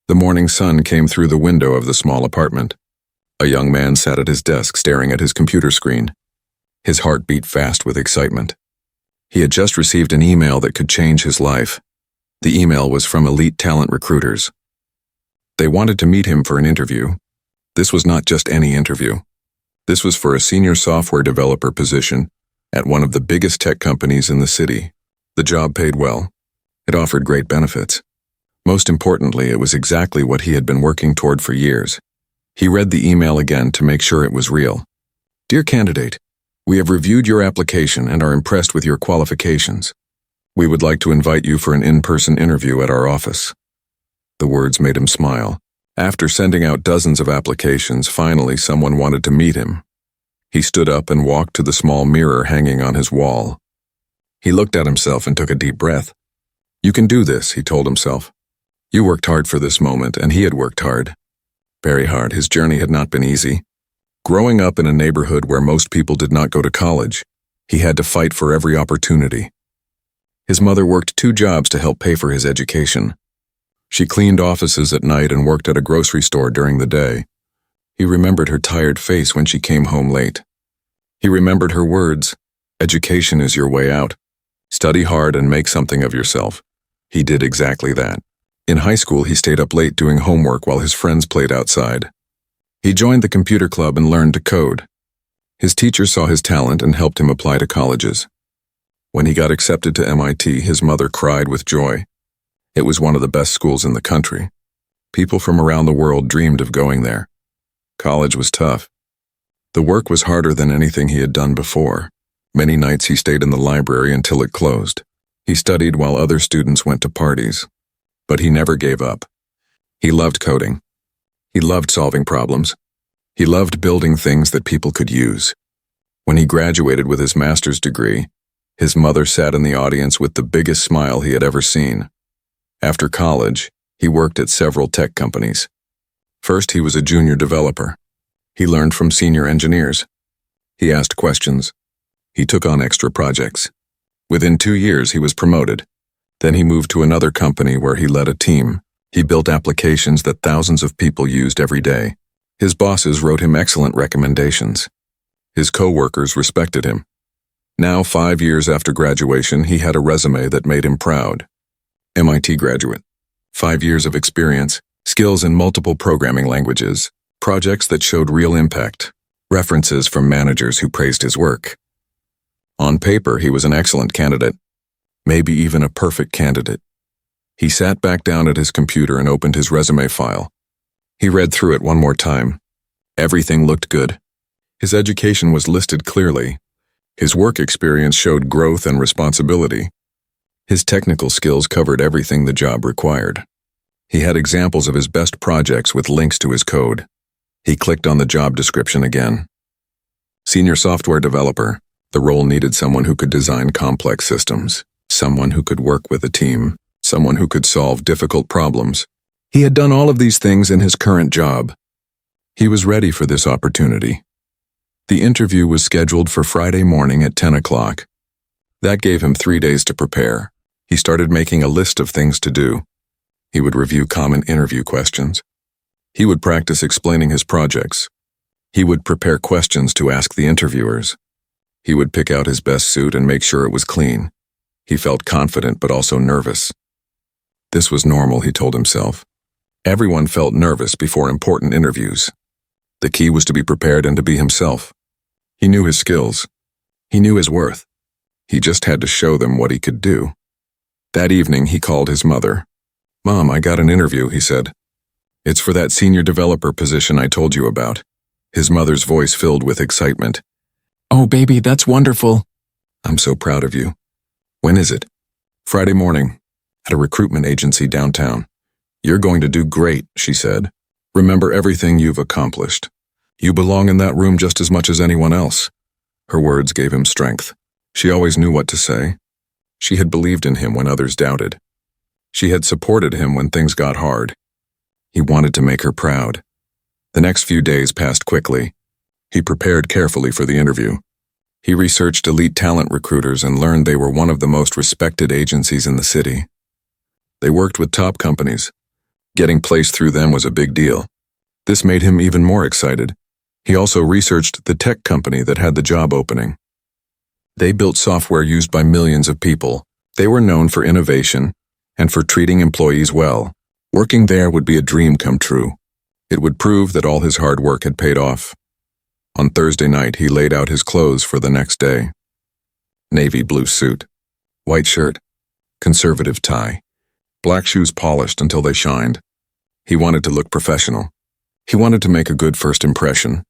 The morning sun came through the window of the small apartment. A young man sat at his desk staring at his computer screen. His heart beat fast with excitement. He had just received an email that could change his life. The email was from elite talent recruiters. They wanted to meet him for an interview. This was not just any interview. This was for a senior software developer position at one of the biggest tech companies in the city. The job paid well. It offered great benefits. Most importantly, it was exactly what he had been working toward for years. He read the email again to make sure it was real. "Dear candidate, we have reviewed your application and are impressed with your qualifications. We would like to invite you for an in-person interview at our office." The words made him smile. After sending out dozens of applications, finally someone wanted to meet him. He stood up and walked to the small mirror hanging on his wall. He looked at himself and took a deep breath. "You can do this," he told himself. You worked hard for this moment, and he had worked hard. Very hard. His journey had not been easy. Growing up in a neighborhood where most people did not go to college, he had to fight for every opportunity. His mother worked 2 jobs to help pay for his education. She cleaned offices at night and worked at a grocery store during the day. He remembered her tired face when she came home late. He remembered her words, "Education is your way out. Study hard and make something of yourself." He did exactly that. In high school, he stayed up late doing homework while his friends played outside. He joined the computer club and learned to code. His teacher saw his talent and helped him apply to colleges. When he got accepted to MIT, his mother cried with joy. It was one of the best schools in the country. People from around the world dreamed of going there. College was tough. The work was harder than anything he had done before. Many nights he stayed in the library until it closed. He studied while other students went to parties. But he never gave up. He loved coding. He loved solving problems. He loved building things that people could use. When he graduated with his master's degree, his mother sat in the audience with the biggest smile he had ever seen. After college, he worked at several tech companies. First, he was a junior developer. He learned from senior engineers. He asked questions. He took on extra projects. Within 2 years, he was promoted. Then he moved to another company where he led a team. He built applications that thousands of people used every day. His bosses wrote him excellent recommendations. His co-workers respected him. Now, 5 years after graduation, he had a resume that made him proud. MIT graduate. 5 years of experience, skills in multiple programming languages, projects that showed real impact, references from managers who praised his work. On paper, he was an excellent candidate. Maybe even a perfect candidate. He sat back down at his computer and opened his resume file. He read through it one more time. Everything looked good. His education was listed clearly. His work experience showed growth and responsibility. His technical skills covered everything the job required. He had examples of his best projects with links to his code. He clicked on the job description again. Senior software developer. The role needed someone who could design complex systems. Someone who could work with a team, someone who could solve difficult problems. He had done all of these things in his current job. He was ready for this opportunity. The interview was scheduled for Friday morning at 10 o'clock. That gave him 3 days to prepare. He started making a list of things to do. He would review common interview questions. He would practice explaining his projects. He would prepare questions to ask the interviewers. He would pick out his best suit and make sure it was clean. He felt confident but also nervous. This was normal, he told himself. Everyone felt nervous before important interviews. The key was to be prepared and to be himself. He knew his skills. He knew his worth. He just had to show them what he could do. That evening, he called his mother. "Mom, I got an interview," he said. "It's for that senior developer position I told you about." His mother's voice filled with excitement. "Oh, baby, that's wonderful." "I'm so proud of you." "When is it?" "Friday morning, at a recruitment agency downtown." "You're going to do great," she said. "Remember everything you've accomplished. You belong in that room just as much as anyone else." Her words gave him strength. She always knew what to say. She had believed in him when others doubted. She had supported him when things got hard. He wanted to make her proud. The next few days passed quickly. He prepared carefully for the interview. He researched elite talent recruiters and learned they were one of the most respected agencies in the city. They worked with top companies, Getting placed through them was a big deal. This made him even more excited. He also researched the tech company that had the job opening. They built software used by millions of people. They were known for innovation and for treating employees well. Working there would be a dream come true. It would prove that all his hard work had paid off. On Thursday night, he laid out his clothes for the next day. Navy blue suit, white shirt, conservative tie, black shoes polished until they shined. He wanted to look professional. He wanted to make a good first impression.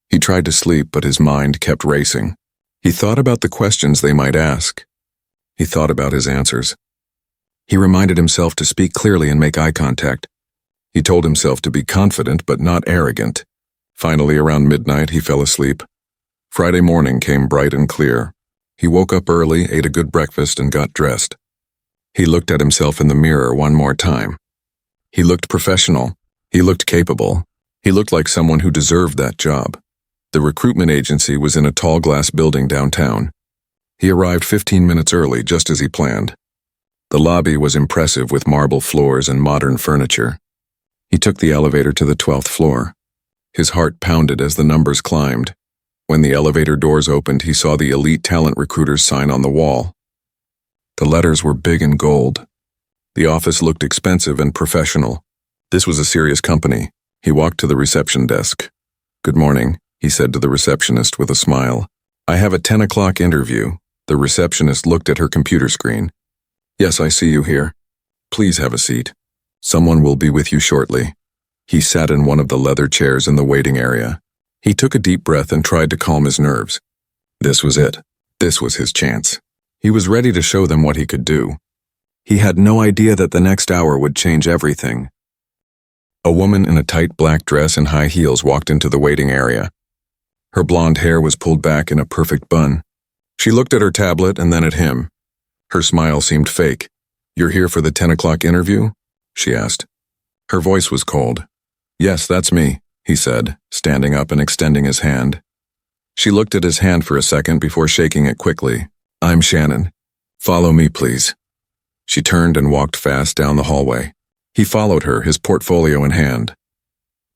He tried to sleep, but his mind kept racing. He thought about the questions they might ask. He thought about his answers. He reminded himself to speak clearly and make eye contact. He told himself to be confident but not arrogant. Finally, around midnight, he fell asleep. Friday morning came bright and clear. He woke up early, ate a good breakfast, and got dressed. He looked at himself in the mirror one more time. He looked professional. He looked capable. He looked like someone who deserved that job. The recruitment agency was in a tall glass building downtown. He arrived 15 minutes early, just as he planned. The lobby was impressive with marble floors and modern furniture. He took the elevator to the 12th floor. His heart pounded as the numbers climbed. When the elevator doors opened, he saw the elite talent recruiters sign on the wall. The letters were big and gold. The office looked expensive and professional. This was a serious company. He walked to the reception desk. "Good morning," he said to the receptionist with a smile. "I have a 10 o'clock interview." The receptionist looked at her computer screen. "Yes, I see you here. Please have a seat. Someone will be with you shortly." He sat in one of the leather chairs in the waiting area. He took a deep breath and tried to calm his nerves. This was it. This was his chance. He was ready to show them what he could do. He had no idea that the next hour would change everything. A woman in a tight black dress and high heels walked into the waiting area. Her blonde hair was pulled back in a perfect bun. She looked at her tablet and then at him. Her smile seemed fake. "You're here for the 10 o'clock interview?" she asked. Her voice was cold. "Yes, that's me," he said, standing up and extending his hand. She looked at his hand for a second before shaking it quickly. "I'm Shannon. Follow me, please." She turned and walked fast down the hallway. He followed her, his portfolio in hand.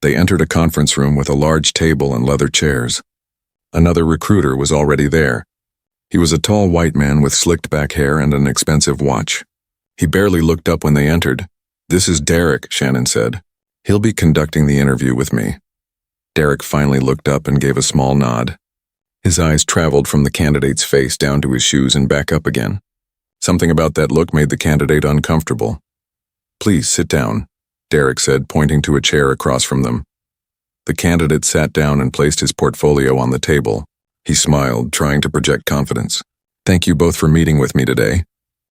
They entered a conference room with a large table and leather chairs. Another recruiter was already there. He was a tall white man with slicked back hair and an expensive watch. He barely looked up when they entered. "This is Derek," Shannon said. "He'll be conducting the interview with me." Derek finally looked up and gave a small nod. His eyes traveled from the candidate's face down to his shoes and back up again. Something about that look made the candidate uncomfortable. "Please sit down," Derek said, pointing to a chair across from them. The candidate sat down and placed his portfolio on the table. He smiled, trying to project confidence. "Thank you both for meeting with me today.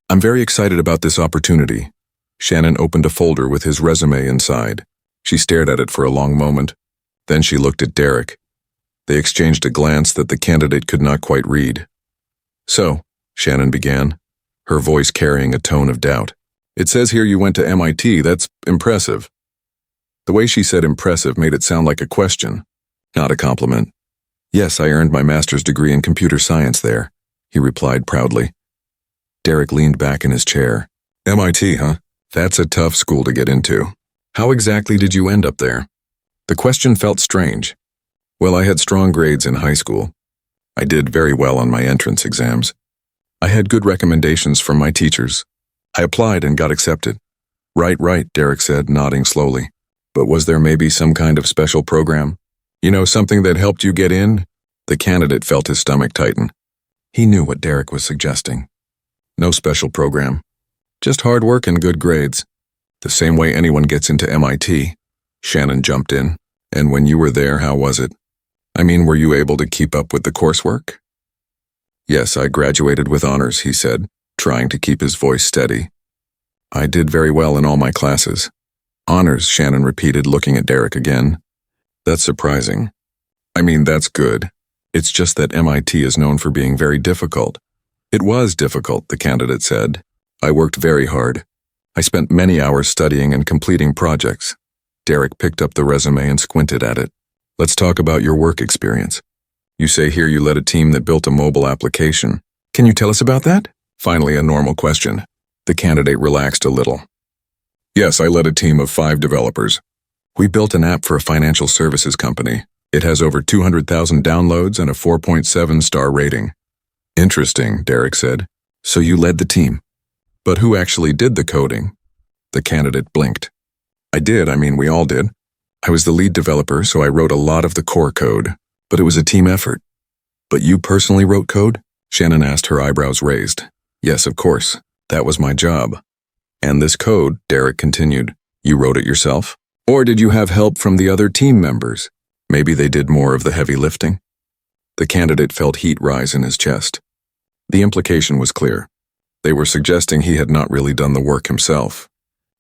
I'm very excited about this opportunity." Shannon opened a folder with his resume inside. She stared at it for a long moment. Then she looked at Derek. They exchanged a glance that the candidate could not quite read. "So," Shannon began, her voice carrying a tone of doubt. "It says here you went to MIT. That's impressive." The way she said impressive made it sound like a question, not a compliment. "Yes, I earned my master's degree in computer science there," he replied proudly. Derek leaned back in his chair. "MIT, huh? That's a tough school to get into. How exactly did you end up there?" The question felt strange. "Well, I had strong grades in high school. I did very well on my entrance exams. I had good recommendations from my teachers. I applied and got accepted." Right, Derek said, nodding slowly. "But was there maybe some kind of special program? You know, something that helped you get in?" The candidate felt his stomach tighten. He knew what Derek was suggesting. "No special program. Just hard work and good grades. The same way anyone gets into MIT." Shannon jumped in. "And when you were there, how was it? I mean, were you able to keep up with the coursework?" "Yes, I graduated with honors," he said, trying to keep his voice steady. "I did very well in all my classes." "Honors," Shannon repeated, looking at Derek again. "That's surprising. I mean, that's good. It's just that MIT is known for being very difficult." "It was difficult," the candidate said. "I worked very hard. I spent many hours studying and completing projects." Derek picked up the resume and squinted at it. "Let's talk about your work experience. You say here you led a team that built a mobile application. Can you tell us about that?" Finally, a normal question. The candidate relaxed a little. Yes, I led a team of 5 developers. We built an app for a financial services company. It has over 200,000 downloads and a 4.7-star rating. Interesting, Derek said. So you led the team. But who actually did the coding? The candidate blinked. We all did. I was the lead developer, so I wrote a lot of the core code, but it was a team effort. But you personally wrote code? Shannon asked, her eyebrows raised. Yes, of course. That was my job. And this code, Derek continued, you wrote it yourself? Or did you have help from the other team members? Maybe they did more of the heavy lifting? The candidate felt heat rise in his chest. The implication was clear. They were suggesting he had not really done the work himself.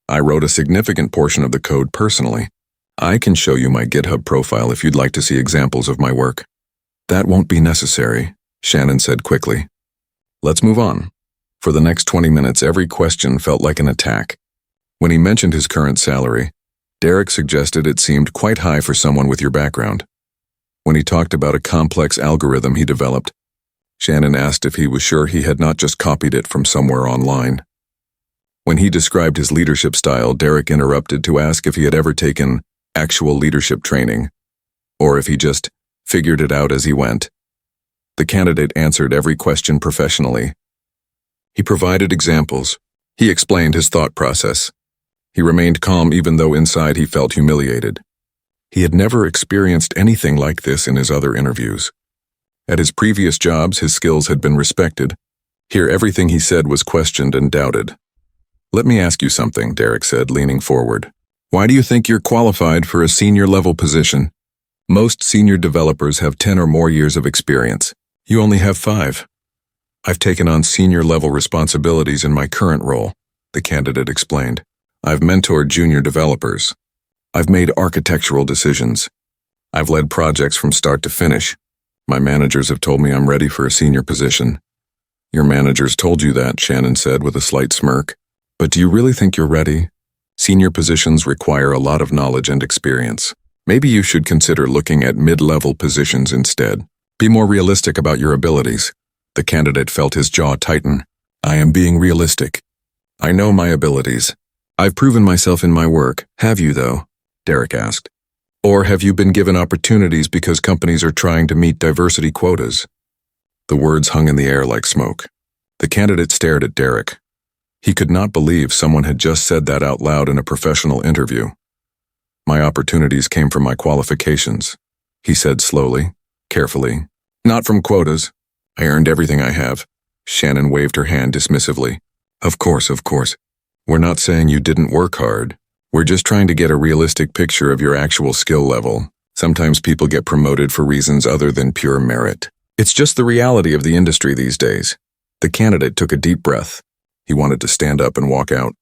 I wrote a significant portion of the code personally. I can show you my GitHub profile if you'd like to see examples of my work. That won't be necessary, Shannon said quickly. Let's move on. For the next 20 minutes, every question felt like an attack. When he mentioned his current salary, Derek suggested it seemed quite high for someone with your background. When he talked about a complex algorithm he developed, Shannon asked if he was sure he had not just copied it from somewhere online. When he described his leadership style, Derek interrupted to ask if he had ever taken actual leadership training, or if he just figured it out as he went. The candidate answered every question professionally. He provided examples. He explained his thought process. He remained calm even though inside he felt humiliated. He had never experienced anything like this in his other interviews. At his previous jobs, his skills had been respected. Here, everything he said was questioned and doubted. Let me ask you something, Derek said, leaning forward. Why do you think you're qualified for a senior-level position? Most senior developers have 10 or more years of experience. You only have 5. I've taken on senior-level responsibilities in my current role, the candidate explained. I've mentored junior developers. I've made architectural decisions. I've led projects from start to finish. My managers have told me I'm ready for a senior position. Your managers told you that, Shannon said with a slight smirk. But do you really think you're ready? Senior positions require a lot of knowledge and experience. Maybe you should consider looking at mid-level positions instead. Be more realistic about your abilities. The candidate felt his jaw tighten. I am being realistic. I know my abilities. I've proven myself in my work. Have you, though? Derek asked. Or have you been given opportunities because companies are trying to meet diversity quotas? The words hung in the air like smoke. The candidate stared at Derek. He could not believe someone had just said that out loud in a professional interview. My opportunities came from my qualifications, he said slowly, carefully. Not from quotas. I earned everything I have. Shannon waved her hand dismissively. Of course. We're not saying you didn't work hard. We're just trying to get a realistic picture of your actual skill level. Sometimes people get promoted for reasons other than pure merit. It's just the reality of the industry these days. The candidate took a deep breath. He wanted to stand up and walk out.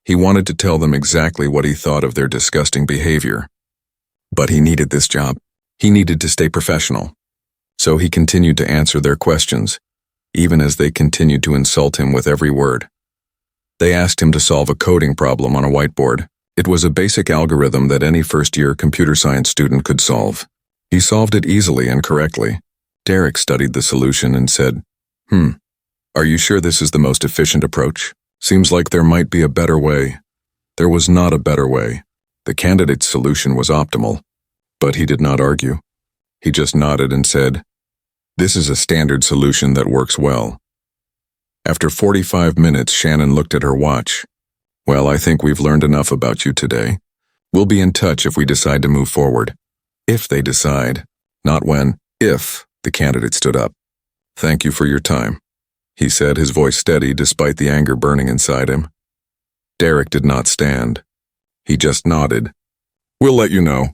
He wanted to tell them exactly what he thought of their disgusting behavior. But he needed this job. He needed to stay professional. So he continued to answer their questions, even as they continued to insult him with every word. They asked him to solve a coding problem on a whiteboard. It was a basic algorithm that any first-year computer science student could solve. He solved it easily and correctly. Derek studied the solution and said, Are you sure this is the most efficient approach? Seems like there might be a better way. There was not a better way. The candidate's solution was optimal. But he did not argue. He just nodded and said, This is a standard solution that works well. After 45 minutes, Shannon looked at her watch. Well, I think we've learned enough about you today. We'll be in touch if we decide to move forward. If they decide. Not when. If. The candidate stood up. Thank you for your time, he said, his voice steady despite the anger burning inside him. Derek did not stand. He just nodded. We'll let you know.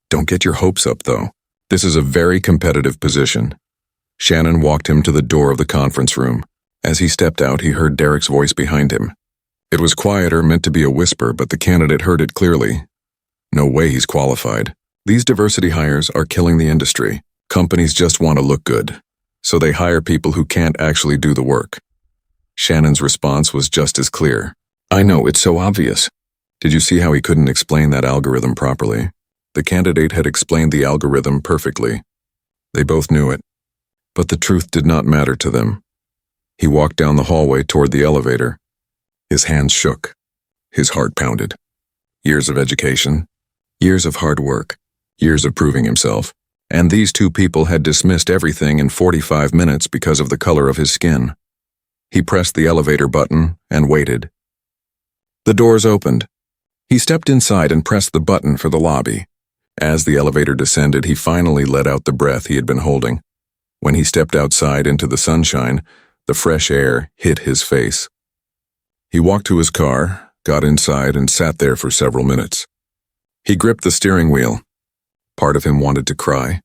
Don't get your hopes up, though. This is a very competitive position. Shannon walked him to the door of the conference room. As he stepped out, he heard Derek's voice behind him. It was quieter, meant to be a whisper, but the candidate heard it clearly. No way he's qualified. These diversity hires are killing the industry. Companies just want to look good, so they hire people who can't actually do the work. Shannon's response was just as clear. I know, it's so obvious. Did you see how he couldn't explain that algorithm properly? The candidate had explained the algorithm perfectly. They both knew it. But the truth did not matter to them. He walked down the hallway toward the elevator. His hands shook. His heart pounded. Years of education, years of hard work, years of proving himself, and these two people had dismissed everything in 45 minutes because of the color of his skin. He pressed the elevator button and waited. The doors opened. He stepped inside and pressed the button for the lobby. As the elevator descended, he finally let out the breath he had been holding. When he stepped outside into the sunshine, the fresh air hit his face. He walked to his car, got inside, and sat there for several minutes. He gripped the steering wheel. Part of him wanted to cry.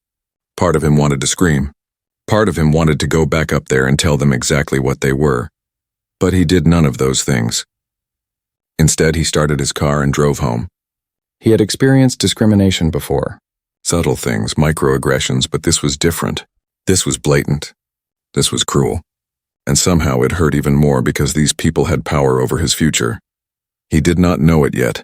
Part of him wanted to scream. Part of him wanted to go back up there and tell them exactly what they were. But he did none of those things. Instead, he started his car and drove home. He had experienced discrimination before. Subtle things, microaggressions, but this was different. This was blatant. This was cruel. And somehow it hurt even more because these people had power over his future. He did not know it yet,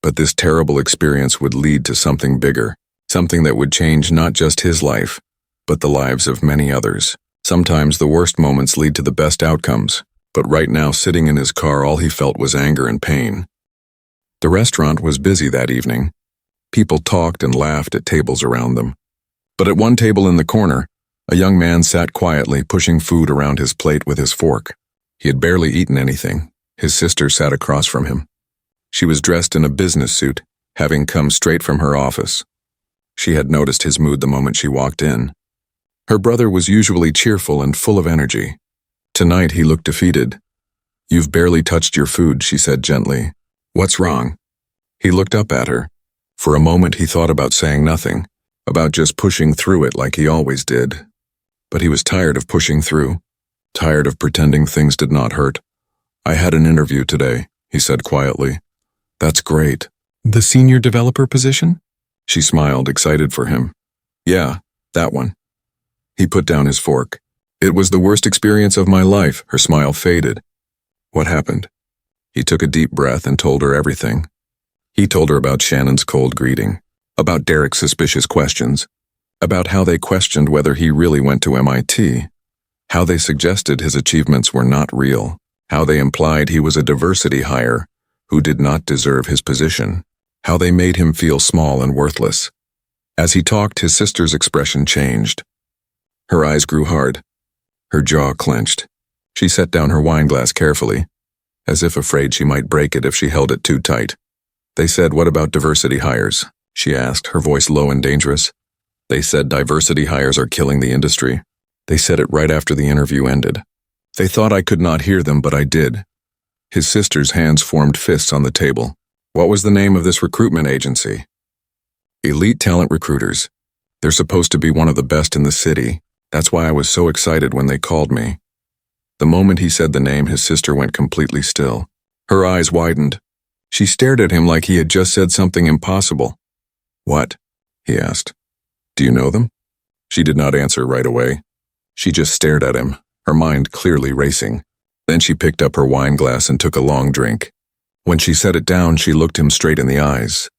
but this terrible experience would lead to something bigger, something that would change not just his life, but the lives of many others. Sometimes the worst moments lead to the best outcomes, but right now, sitting in his car, all he felt was anger and pain. The restaurant was busy that evening. People talked and laughed at tables around them. But at one table in the corner, a young man sat quietly, pushing food around his plate with his fork. He had barely eaten anything. His sister sat across from him. She was dressed in a business suit, having come straight from her office. She had noticed his mood the moment she walked in. Her brother was usually cheerful and full of energy. Tonight he looked defeated. "You've barely touched your food," she said gently. "What's wrong?" He looked up at her. For a moment he thought about saying nothing, about just pushing through it like he always did. But he was tired of pushing through, tired of pretending things did not hurt. "I had an interview today," he said quietly. "That's great." "The senior developer position?" She smiled, excited for him. "Yeah, that one." He put down his fork. "It was the worst experience of my life." Her smile faded. "What happened?" He took a deep breath and told her everything. He told her about Shannon's cold greeting, about Derek's suspicious questions, about how they questioned whether he really went to MIT, how they suggested his achievements were not real, how they implied he was a diversity hire who did not deserve his position, how they made him feel small and worthless. As he talked, his sister's expression changed. Her eyes grew hard. Her jaw clenched. She set down her wine glass carefully, as if afraid she might break it if she held it too tight. "They said, what about diversity hires?" she asked, her voice low and dangerous. "They said diversity hires are killing the industry. They said it right after the interview ended. They thought I could not hear them, but I did." His sister's hands formed fists on the table. "What was the name of this recruitment agency?" "Elite Talent Recruiters. They're supposed to be one of the best in the city. That's why I was so excited when they called me." The moment he said the name, his sister went completely still. Her eyes widened. She stared at him like he had just said something impossible. "What?" he asked. "Do you know them?" She did not answer right away. She just stared at him, her mind clearly racing. Then she picked up her wine glass and took a long drink. When she set it down, she looked him straight in the eyes.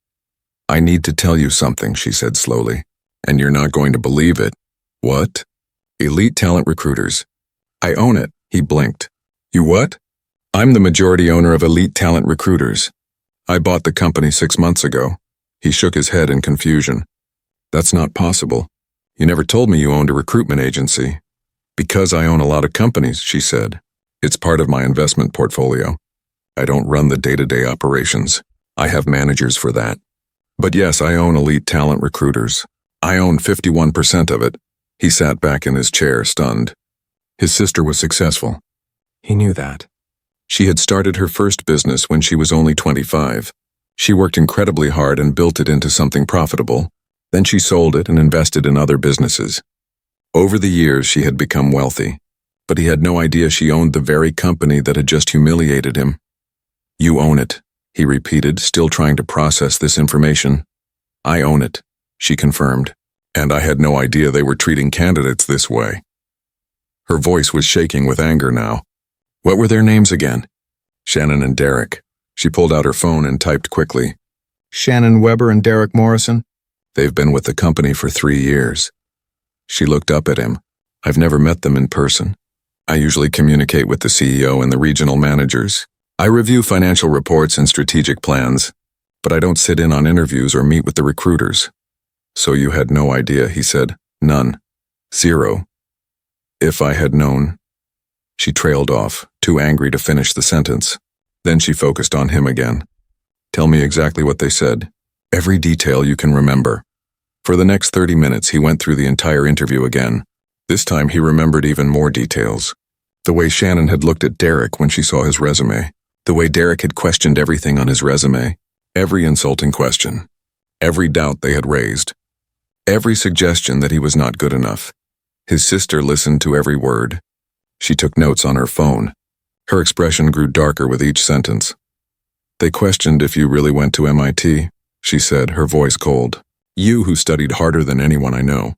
"I need to tell you something," she said slowly, "and you're not going to believe it." "What?" "Elite Talent Recruiters. I own it." He blinked. "You what?" "I'm the majority owner of Elite Talent Recruiters. I bought the company 6 months ago." He shook his head in confusion. "That's not possible. You never told me you owned a recruitment agency." "Because I own a lot of companies," she said. "It's part of my investment portfolio. I don't run the day-to-day operations. I have managers for that. But yes, I own Elite Talent Recruiters. I own 51% of it." He sat back in his chair, stunned. His sister was successful. He knew that. She had started her first business when she was only 25. She worked incredibly hard and built it into something profitable. Then she sold it and invested in other businesses. Over the years, she had become wealthy, but he had no idea she owned the very company that had just humiliated him. "You own it," he repeated, still trying to process this information. "I own it," she confirmed, "and I had no idea they were treating candidates this way." Her voice was shaking with anger now. "What were their names again?" "Shannon and Derek." She pulled out her phone and typed quickly. "Shannon Weber and Derek Morrison." "They've been with the company for 3 years." She looked up at him. "I've never met them in person. I usually communicate with the CEO and the regional managers. I review financial reports and strategic plans, but I don't sit in on interviews or meet with the recruiters. So you had no idea, he said. None. Zero. If I had known. She trailed off, too angry to finish the sentence. Then she focused on him again. Tell me exactly what they said. Every detail you can remember. For the next 30 minutes, he went through the entire interview again. This time he remembered even more details. The way Shannon had looked at Derek when she saw his resume. The way Derek had questioned everything on his resume. Every insulting question. Every doubt they had raised. Every suggestion that he was not good enough. His sister listened to every word. She took notes on her phone. Her expression grew darker with each sentence. They questioned if you really went to MIT, she said, her voice cold. You who studied harder than anyone I know.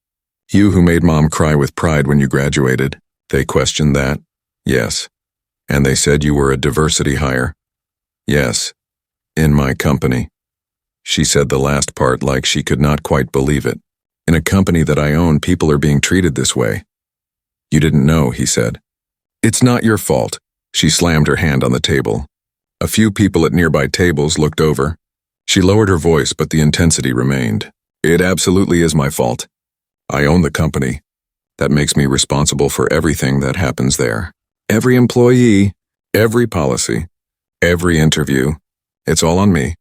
You who made Mom cry with pride when you graduated. They questioned that? Yes. And they said you were a diversity hire? Yes. In my company. She said the last part like she could not quite believe it. In a company that I own, people are being treated this way. You didn't know, he said. It's not your fault. She slammed her hand on the table. A few people at nearby tables looked over. She lowered her voice, but the intensity remained. It absolutely is my fault. I own the company. That makes me responsible for everything that happens there. Every employee, every policy, every interview. It's all on me.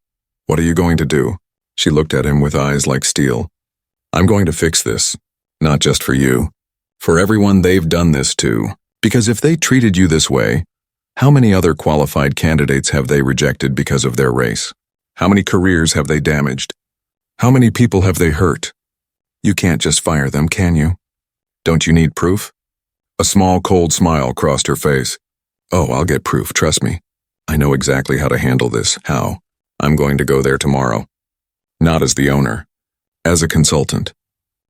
What are you going to do? She looked at him with eyes like steel. I'm going to fix this. Not just for you. For everyone they've done this to. Because if they treated you this way, how many other qualified candidates have they rejected because of their race? How many careers have they damaged? How many people have they hurt? You can't just fire them, can you? Don't you need proof? A small, cold smile crossed her face. Oh, I'll get proof, trust me. I know exactly how to handle this. How? I'm going to go there tomorrow. Not as the owner. As a consultant.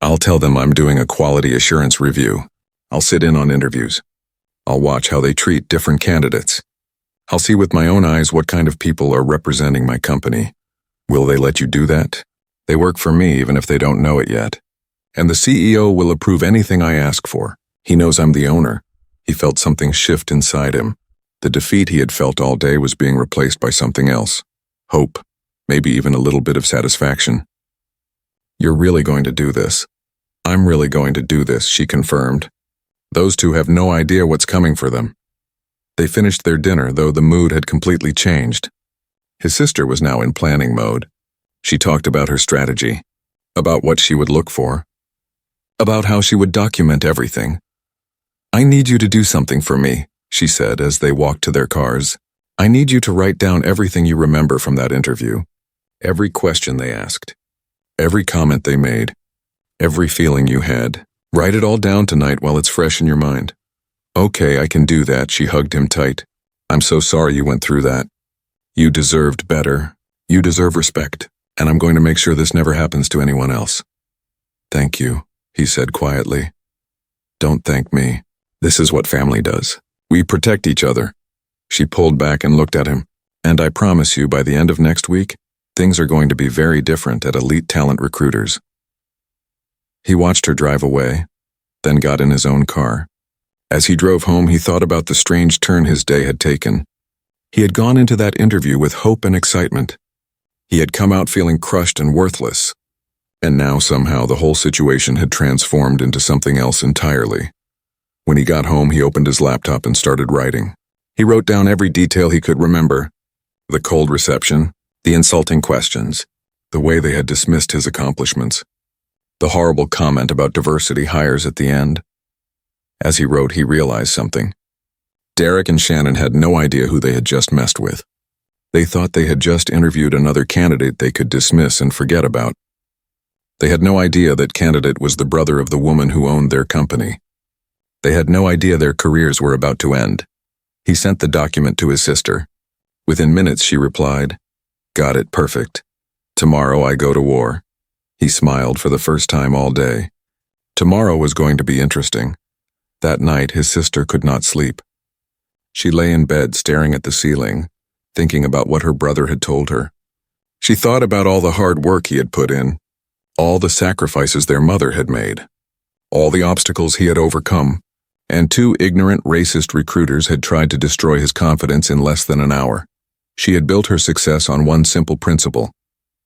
I'll tell them I'm doing a quality assurance review. I'll sit in on interviews. I'll watch how they treat different candidates. I'll see with my own eyes what kind of people are representing my company. Will they let you do that? They work for me even if they don't know it yet. And the CEO will approve anything I ask for. He knows I'm the owner. He felt something shift inside him. The defeat he had felt all day was being replaced by something else. Hope. Maybe even a little bit of satisfaction. You're really going to do this. I'm really going to do this, she confirmed. Those two have no idea what's coming for them. They finished their dinner, though the mood had completely changed. His sister was now in planning mode. She talked about her strategy, about what she would look for, about how she would document everything. I need you to do something for me, she said as they walked to their cars. I need you to write down everything you remember from that interview. Every question they asked, every comment they made, every feeling you had. Write it all down tonight while it's fresh in your mind. Okay, I can do that, she hugged him tight. I'm so sorry you went through that. You deserved better. You deserve respect, and I'm going to make sure this never happens to anyone else. Thank you, he said quietly. Don't thank me. This is what family does. We protect each other. She pulled back and looked at him. And I promise you, by the end of next week, things are going to be very different at Elite Talent Recruiters. He watched her drive away, then got in his own car. As he drove home, he thought about the strange turn his day had taken. He had gone into that interview with hope and excitement. He had come out feeling crushed and worthless. And now somehow the whole situation had transformed into something else entirely. When he got home, he opened his laptop and started writing. He wrote down every detail he could remember. The cold reception, the insulting questions, the way they had dismissed his accomplishments. The horrible comment about diversity hires at the end. As he wrote, he realized something. Derek and Shannon had no idea who they had just messed with. They thought they had just interviewed another candidate they could dismiss and forget about. They had no idea that candidate was the brother of the woman who owned their company. They had no idea their careers were about to end. He sent the document to his sister. Within minutes, she replied, "Got it, perfect. Tomorrow I go to war." He smiled for the first time all day. Tomorrow was going to be interesting. That night, his sister could not sleep. She lay in bed staring at the ceiling, thinking about what her brother had told her. She thought about all the hard work he had put in, all the sacrifices their mother had made, all the obstacles he had overcome, and 2 ignorant, racist recruiters had tried to destroy his confidence in less than an hour. She had built her success on one simple principle: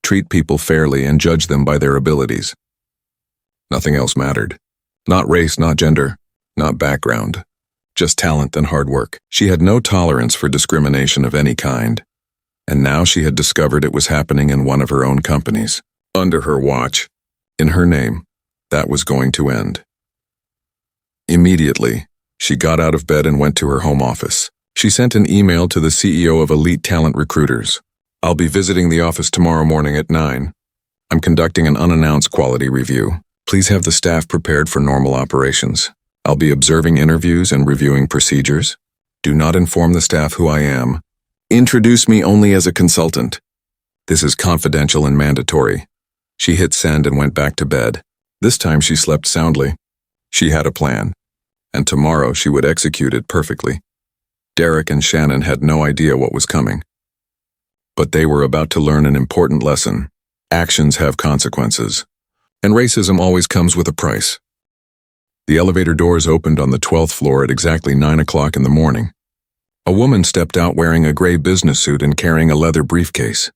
treat people fairly and judge them by their abilities. Nothing else mattered. Not race, not gender, not background. Just talent and hard work. She had no tolerance for discrimination of any kind. And now she had discovered it was happening in one of her own companies. Under her watch, in her name, that was going to end. Immediately, she got out of bed and went to her home office. She sent an email to the CEO of Elite Talent Recruiters. I'll be visiting the office tomorrow morning at 9. I'm conducting an unannounced quality review. Please have the staff prepared for normal operations. I'll be observing interviews and reviewing procedures. Do not inform the staff who I am. Introduce me only as a consultant. This is confidential and mandatory. She hit send and went back to bed. This time she slept soundly. She had a plan, and tomorrow she would execute it perfectly. Derek and Shannon had no idea what was coming. But they were about to learn an important lesson. Actions have consequences, and racism always comes with a price. The elevator doors opened on the 12th floor at exactly 9 o'clock in the morning. A woman stepped out wearing a gray business suit and carrying a leather briefcase.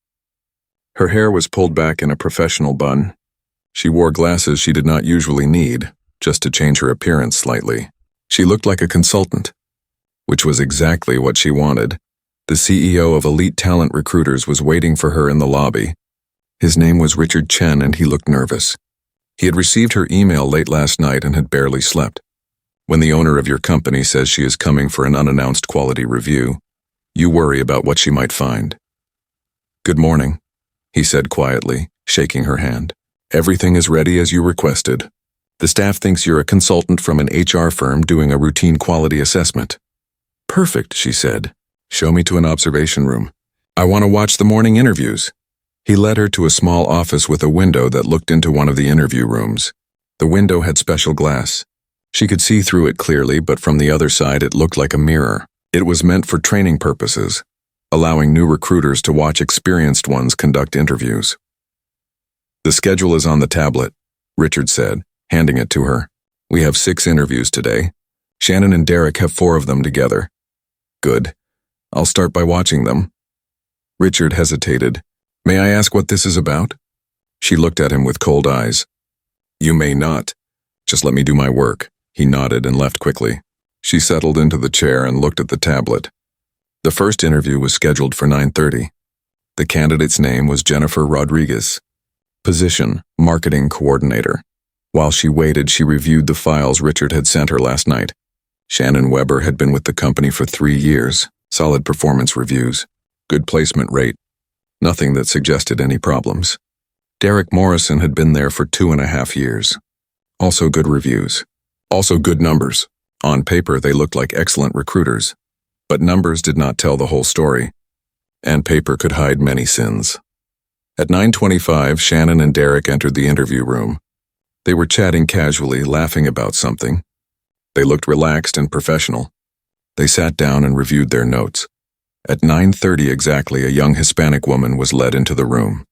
Her hair was pulled back in a professional bun. She wore glasses she did not usually need, just to change her appearance slightly. She looked like a consultant, which was exactly what she wanted. The CEO of Elite Talent Recruiters was waiting for her in the lobby. His name was Richard Chen, and he looked nervous. He had received her email late last night and had barely slept. When the owner of your company says she is coming for an unannounced quality review, you worry about what she might find. Good morning, he said quietly, shaking her hand. Everything is ready as you requested. The staff thinks you're a consultant from an HR firm doing a routine quality assessment. Perfect, she said. Show me to an observation room. I want to watch the morning interviews. He led her to a small office with a window that looked into one of the interview rooms. The window had special glass. She could see through it clearly, but from the other side it looked like a mirror. It was meant for training purposes, allowing new recruiters to watch experienced ones conduct interviews. The schedule is on the tablet, Richard said, handing it to her. We have 6 interviews today. Shannon and Derek have 4 of them together. Good. I'll start by watching them. Richard hesitated. May I ask what this is about? She looked at him with cold eyes. You may not. Just let me do my work. He nodded and left quickly. She settled into the chair and looked at the tablet. The first interview was scheduled for 9:30. The candidate's name was Jennifer Rodriguez. Position, Marketing Coordinator. While she waited, she reviewed the files Richard had sent her last night. Shannon Weber had been with the company for 3 years. Solid performance reviews. Good placement rate. Nothing that suggested any problems. Derek Morrison had been there for 2.5 years. Also good reviews. Also good numbers. On paper, they looked like excellent recruiters. But numbers did not tell the whole story. And paper could hide many sins. At 9:25, Shannon and Derek entered the interview room. They were chatting casually, laughing about something. They looked relaxed and professional. They sat down and reviewed their notes. At 9:30 exactly, a young Hispanic woman was led into the room.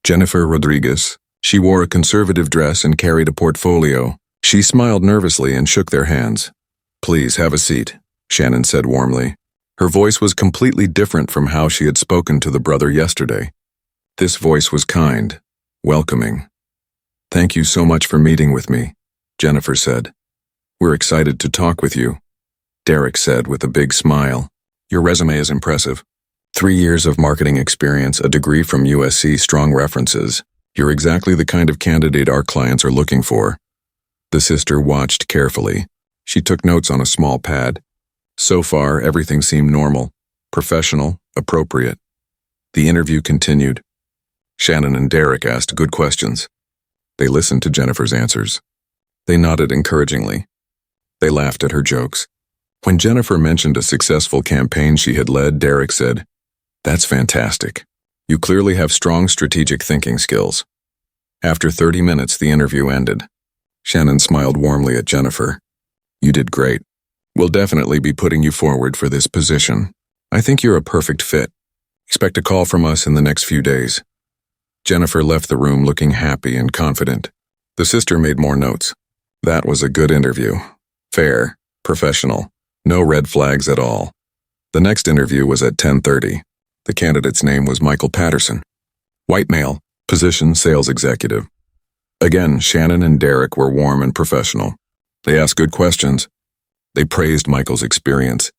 Jennifer Rodriguez. She wore a conservative dress and carried a portfolio. She smiled nervously and shook their hands. Please have a seat, Shannon said warmly. Her voice was completely different from how she had spoken to the brother yesterday. This voice was kind, welcoming. Thank you so much for meeting with me, Jennifer said. We're excited to talk with you, Derek said with a big smile. Your resume is impressive. 3 years of marketing experience, a degree from USC, strong references. You're exactly the kind of candidate our clients are looking for. The sister watched carefully. She took notes on a small pad. So far, everything seemed normal, professional, appropriate. The interview continued. Shannon and Derek asked good questions. They listened to Jennifer's answers. They nodded encouragingly. They laughed at her jokes. When Jennifer mentioned a successful campaign she had led, Derek said, That's fantastic. You clearly have strong strategic thinking skills. After 30 minutes, the interview ended. Shannon smiled warmly at Jennifer. You did great. We'll definitely be putting you forward for this position. I think you're a perfect fit. Expect a call from us in the next few days. Jennifer left the room looking happy and confident. The sister made more notes. That was a good interview. Fair, professional, no red flags at all. The next interview was at 10:30. The candidate's name was Michael Patterson. White male, position sales executive. Again, Shannon and Derek were warm and professional. They asked good questions. They praised Michael's experience.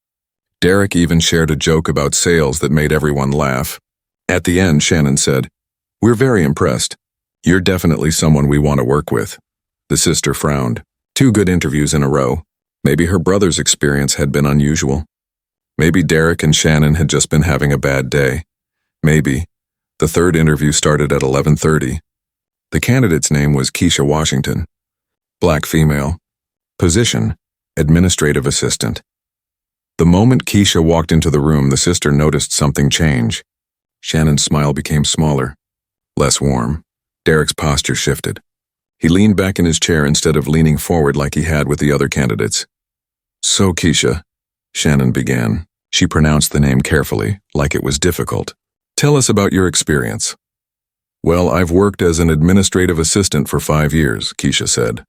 Derek even shared a joke about sales that made everyone laugh. At the end, Shannon said, "We're very impressed. You're definitely someone we want to work with." The sister frowned. 2 good interviews in a row. Maybe her brother's experience had been unusual. Maybe Derek and Shannon had just been having a bad day. Maybe. The 3rd interview started at 11:30. The candidate's name was Keisha Washington. Black female. Position, administrative assistant. The moment Keisha walked into the room, the sister noticed something change. Shannon's smile became smaller, less warm. Derek's posture shifted. He leaned back in his chair instead of leaning forward like he had with the other candidates. "So, Keisha," Shannon began. She pronounced the name carefully, like it was difficult. "Tell us about your experience." "Well, I've worked as an administrative assistant for 5 years," Keisha said.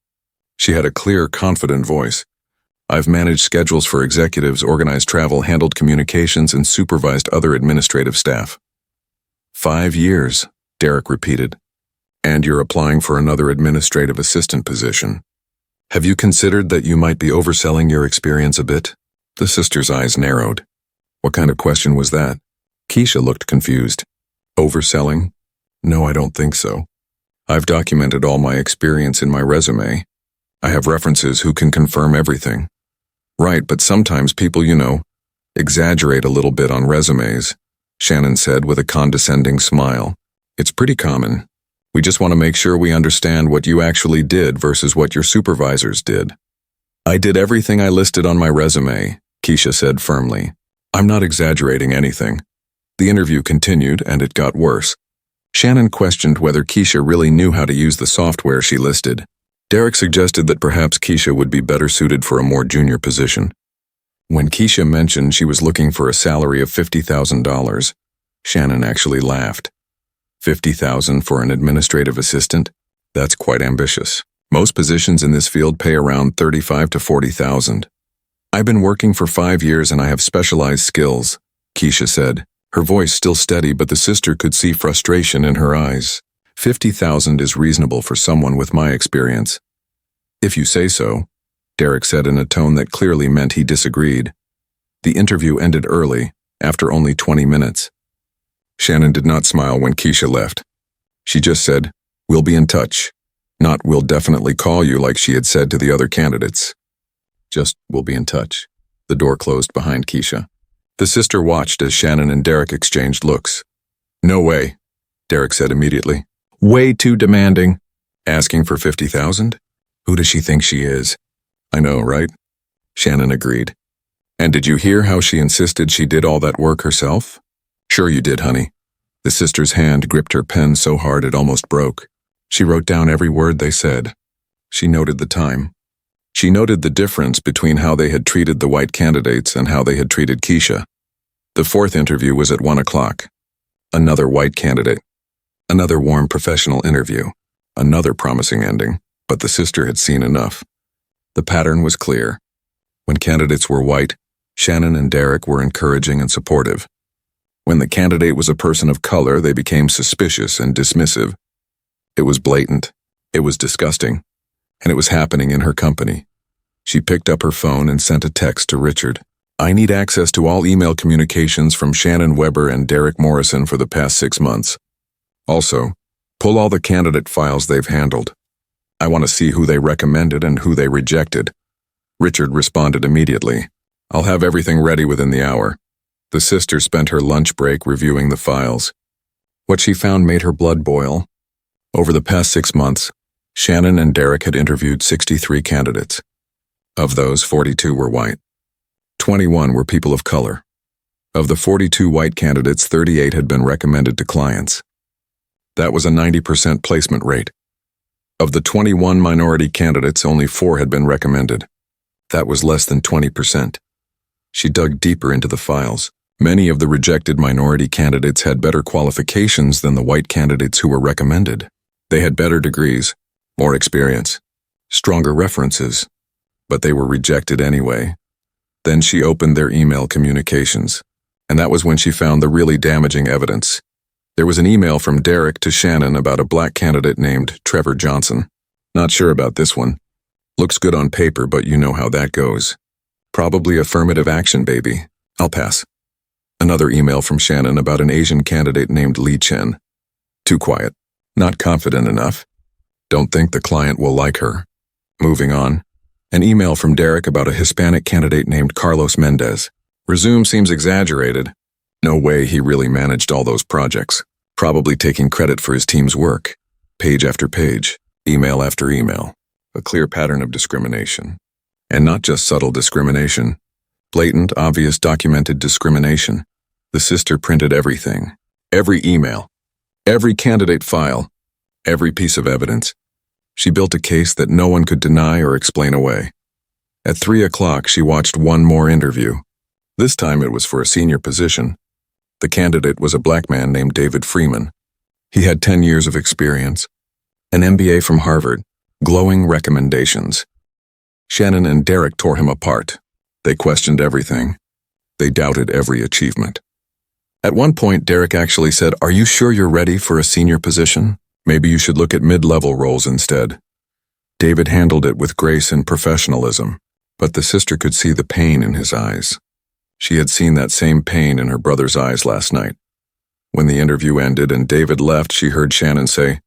She had a clear, confident voice. "I've managed schedules for executives, organized travel, handled communications, and supervised other administrative staff." 5 years, Derek repeated. "And you're applying for another administrative assistant position. Have you considered that you might be overselling your experience a bit?" The sister's eyes narrowed. What kind of question was that? Keisha looked confused. "Overselling? No, I don't think so. I've documented all my experience in my resume. I have references who can confirm everything." "Right, but sometimes people, exaggerate a little bit on resumes," Shannon said with a condescending smile. "It's pretty common. We just want to make sure we understand what you actually did versus what your supervisors did." "I did everything I listed on my resume," Keisha said firmly. "I'm not exaggerating anything." The interview continued, and it got worse. Shannon questioned whether Keisha really knew how to use the software she listed. Derek suggested that perhaps Keisha would be better suited for a more junior position. When Keisha mentioned she was looking for a salary of $50,000, Shannon actually laughed. $50,000 for an administrative assistant? That's quite ambitious. Most positions in this field pay around $35,000 to $40,000. "I've been working for 5 years and I have specialized skills," Keisha said. Her voice still steady, but the sister could see frustration in her eyes. $50,000 is reasonable for someone with my experience." "If you say so," Derek said in a tone that clearly meant he disagreed. The interview ended early, after only 20 minutes. Shannon did not smile when Keisha left. She just said, "We'll be in touch." Not "we'll definitely call you" like she had said to the other candidates. Just "we'll be in touch." The door closed behind Keisha. The sister watched as Shannon and Derek exchanged looks. "No way," Derek said immediately. "Way too demanding." "Asking for $50,000? Who does she think she is?" "I know, right?" Shannon agreed. "And did you hear how she insisted she did all that work herself?" "Sure you did, honey." The sister's hand gripped her pen so hard it almost broke. She wrote down every word they said. She noted the time. She noted the difference between how they had treated the white candidates and how they had treated Keisha. The 4th interview was at 1 o'clock. Another white candidate. Another warm professional interview. Another promising ending, but the sister had seen enough. The pattern was clear. When candidates were white, Shannon and Derek were encouraging and supportive. When the candidate was a person of color, they became suspicious and dismissive. It was blatant. It was disgusting. And it was happening in her company. She picked up her phone and sent a text to Richard. "I need access to all email communications from Shannon Weber and Derek Morrison for the past 6 months. Also, pull all the candidate files they've handled. I want to see who they recommended and who they rejected." Richard responded immediately. "I'll have everything ready within the hour." The sister spent her lunch break reviewing the files. What she found made her blood boil. Over the past 6 months, Shannon and Derek had interviewed 63 candidates. Of those, 42 were white. 21 were people of color. Of the 42 white candidates, 38 had been recommended to clients. That was a 90% placement rate. Of the 21 minority candidates, only 4 had been recommended. That was less than 20%. She dug deeper into the files. Many of the rejected minority candidates had better qualifications than the white candidates who were recommended. They had better degrees, more experience, stronger references. but they were rejected anyway. Then she opened their email communications, and that was when she found the really damaging evidence. There was an email from Derek to Shannon about a black candidate named Trevor Johnson. Not sure about this one. Looks good on paper, but you know how that goes. Probably affirmative action, baby. I'll pass. Another email from Shannon about an Asian candidate named Lee Chen. Too quiet. Not confident enough. Don't think the client will like her. Moving on. An email from Derek about a Hispanic candidate named Carlos Mendez. Resume seems exaggerated. No way he really managed all those projects. Probably taking credit for his team's work. Page after page. Email after email. A clear pattern of discrimination. And not just subtle discrimination. Blatant, obvious, documented discrimination. The sister printed everything. Every email. Every candidate file. Every piece of evidence. She built a case that no one could deny or explain away. At 3 o'clock, she watched one more interview. This time it was for a senior position. The candidate was a black man named David Freeman. He had 10 years of experience. An MBA from Harvard. Glowing recommendations. Shannon and Derek tore him apart. They questioned everything. They doubted every achievement. At one point, Derek actually said, "Are you sure you're ready for a senior position? Maybe you should look at mid-level roles instead." David handled it with grace and professionalism, but the sister could see the pain in his eyes. She had seen that same pain in her brother's eyes last night. When the interview ended and David left, she heard Shannon say,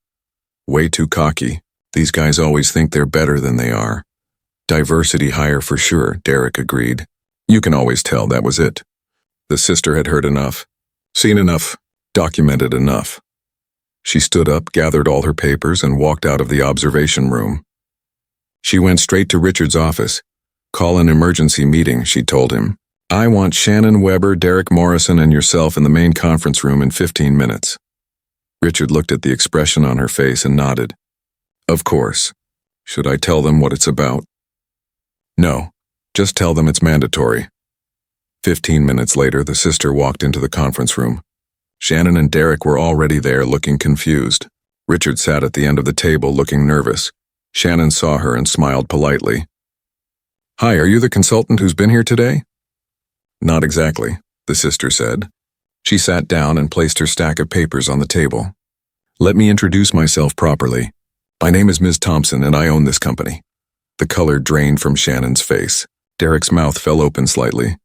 "Way too cocky. These guys always think they're better than they are." "Diversity hire for sure," Derek agreed. You can always tell that was it. The sister had heard enough, seen enough, documented enough. She stood up, gathered all her papers, and walked out of the observation room. She went straight to Richard's office. "Call an emergency meeting," she told him. "I want Shannon Weber, Derek Morrison, and yourself in the main conference room in 15 minutes. Richard looked at the expression on her face and nodded. "Of course. Should I tell them what it's about?" "No. Just tell them it's mandatory." 15 minutes later, the sister walked into the conference room. Shannon and Derek were already there, looking confused. Richard sat at the end of the table, looking nervous. Shannon saw her and smiled politely. "Hi, are you the consultant who's been here today?" "Not exactly," the sister said. She sat down and placed her stack of papers on the table. "Let me introduce myself properly. My name is Ms. Thompson, and I own this company." The color drained from Shannon's face. Derek's mouth fell open slightly.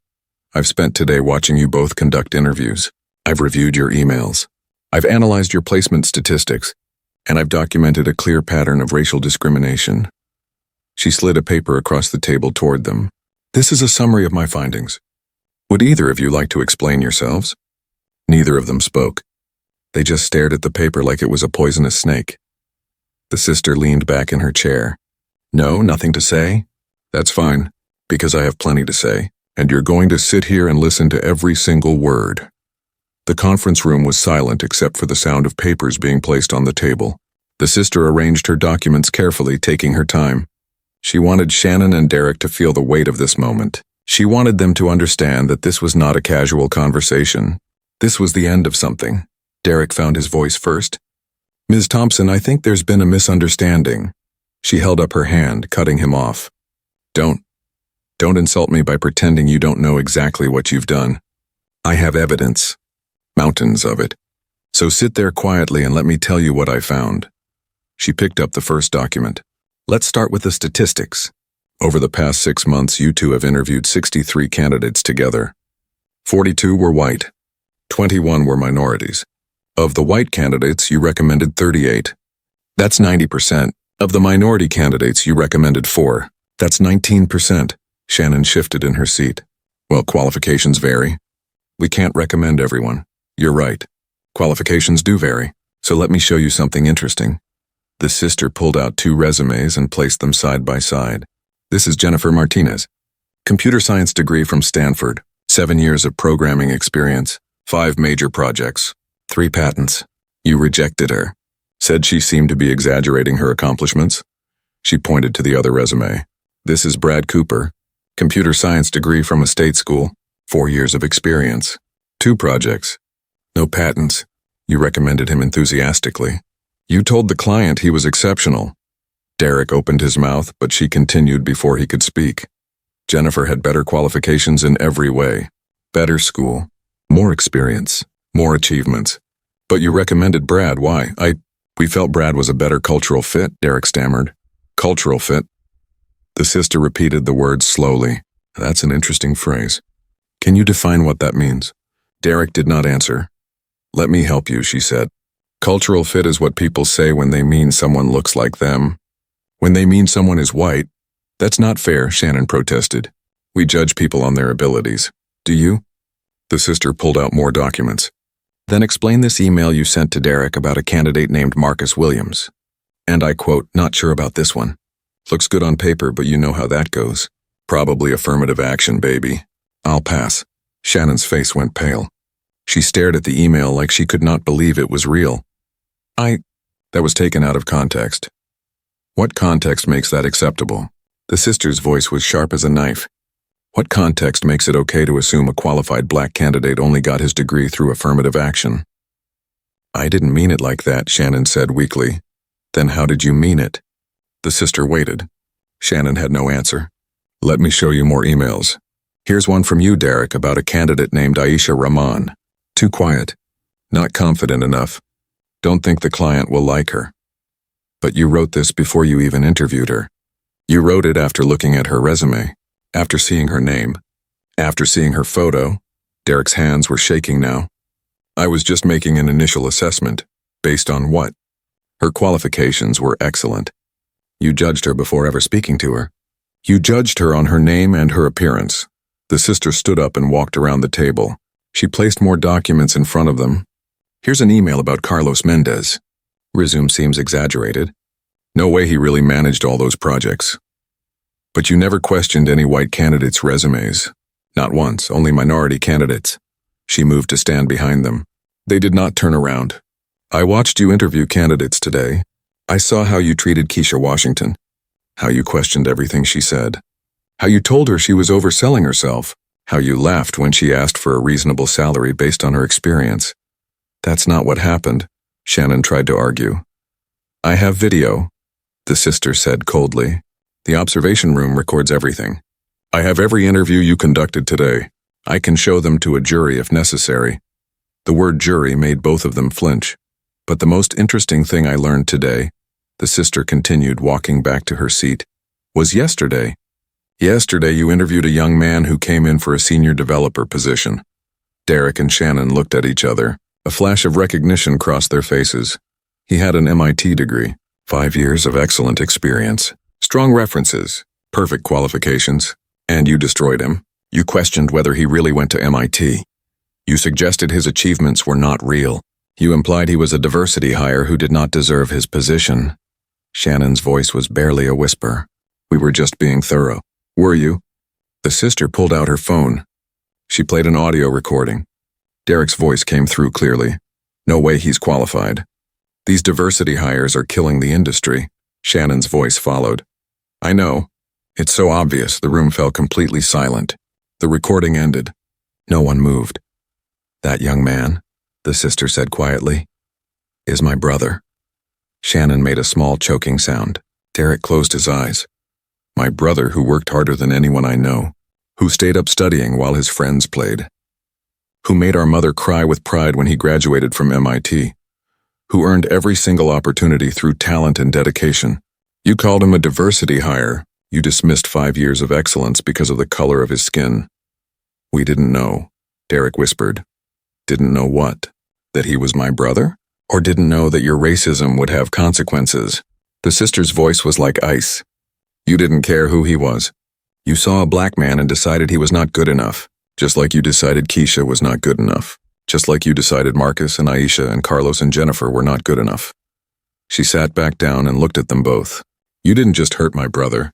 "I've spent today watching you both conduct interviews. I've reviewed your emails. I've analyzed your placement statistics, and I've documented a clear pattern of racial discrimination." She slid a paper across the table toward them. "This is a summary of my findings. Would either of you like to explain yourselves?" Neither of them spoke. They just stared at the paper like it was a poisonous snake. The sister leaned back in her chair. "No, nothing to say? That's fine, because I have plenty to say, and you're going to sit here and listen to every single word." The conference room was silent except for the sound of papers being placed on the table. The sister arranged her documents carefully, taking her time. She wanted Shannon and Derek to feel the weight of this moment. She wanted them to understand that this was not a casual conversation. This was the end of something. Derek found his voice first. "Ms. Thompson, I think there's been a misunderstanding." She held up her hand, cutting him off. Don't insult me by pretending you don't know exactly what you've done. I have evidence. Mountains of it. So sit there quietly and let me tell you what I found." She picked up the first document. "Let's start with the statistics. Over the past 6 months, you two have interviewed 63 candidates together. 42 were white. 21 were minorities. Of the white candidates, you recommended 38. That's 90%. Of the minority candidates, you recommended 4. That's 19%. Shannon shifted in her seat. "Well, qualifications vary. We can't recommend everyone. You're right. Qualifications do vary. So let me show you something interesting." The sister pulled out 2 resumes and placed them side by side. "This is Jennifer Martinez. Computer science degree from Stanford. 7 years of programming experience. 5 major projects. 3 patents. You rejected her. Said she seemed to be exaggerating her accomplishments." She pointed to the other resume. "This is Brad Cooper. Computer science degree from a state school. 4 years of experience. 2 projects. No patents. You recommended him enthusiastically. You told the client he was exceptional." Derek opened his mouth, but she continued before he could speak. Jennifer had better qualifications in every way. Better school, more experience, more achievements. But you recommended Brad, why? We felt Brad was a better cultural fit, Derek stammered. Cultural fit? The sister repeated the words slowly. That's an interesting phrase. Can you define what that means? Derek did not answer. Let me help you, she said. Cultural fit is what people say when they mean someone looks like them. When they mean someone is white. That's not fair, Shannon protested. We judge people on their abilities. Do you? The sister pulled out more documents. Then explain this email you sent to Derek about a candidate named Marcus Williams. And I quote, not sure about this one. Looks good on paper, but you know how that goes. Probably affirmative action, baby. I'll pass. Shannon's face went pale. She stared at the email like she could not believe it was real. That was taken out of context. What context makes that acceptable? The sister's voice was sharp as a knife. What context makes it okay to assume a qualified black candidate only got his degree through affirmative action? I didn't mean it like that, Shannon said weakly. Then how did you mean it? The sister waited. Shannon had no answer. Let me show you more emails. Here's one from you, Derek, about a candidate named Aisha Rahman. Too quiet. Not confident enough. Don't think the client will like her. But you wrote this before you even interviewed her. You wrote it after looking at her resume, after seeing her name, after seeing her photo. Derek's hands were shaking now. I was just making an initial assessment. Based on what? Her qualifications were excellent. You judged her before ever speaking to her. You judged her on her name and her appearance. The sister stood up and walked around the table. She placed more documents in front of them. Here's an email about Carlos Mendez. Resume seems exaggerated. No way he really managed all those projects. But you never questioned any white candidates' resumes. Not once, only minority candidates. She moved to stand behind them. They did not turn around. I watched you interview candidates today. I saw how you treated Keisha Washington. How you questioned everything she said. How you told her she was overselling herself. How you laughed when she asked for a reasonable salary based on her experience. That's not what happened, Shannon tried to argue. I have video, the sister said coldly. The observation room records everything. I have every interview you conducted today. I can show them to a jury if necessary. The word jury made both of them flinch. But the most interesting thing I learned today, the sister continued, walking back to her seat, was yesterday. Yesterday you interviewed a young man who came in for a senior developer position. Derek and Shannon looked at each other. A flash of recognition crossed their faces. He had an MIT degree, 5 years of excellent experience, strong references, perfect qualifications, and you destroyed him. You questioned whether he really went to MIT. You suggested his achievements were not real. You implied he was a diversity hire who did not deserve his position. Shannon's voice was barely a whisper. We were just being thorough. Were you? The sister pulled out her phone. She played an audio recording. Derek's voice came through clearly. No way he's qualified. These diversity hires are killing the industry. Shannon's voice followed. I know. It's so obvious. The room fell completely silent. The recording ended. No one moved. That young man, the sister said quietly, is my brother. Shannon made a small choking sound. Derek closed his eyes. My brother who worked harder than anyone I know, who stayed up studying while his friends played, who made our mother cry with pride when he graduated from MIT, who earned every single opportunity through talent and dedication. You called him a diversity hire. You dismissed 5 years of excellence because of the color of his skin. We didn't know, Derek whispered. Didn't know what? That he was my brother? Or didn't know that your racism would have consequences? The sister's voice was like ice. You didn't care who he was. You saw a black man and decided he was not good enough, just like you decided Keisha was not good enough, just like you decided Marcus and Aisha and Carlos and Jennifer were not good enough. She sat back down and looked at them both. You didn't just hurt my brother.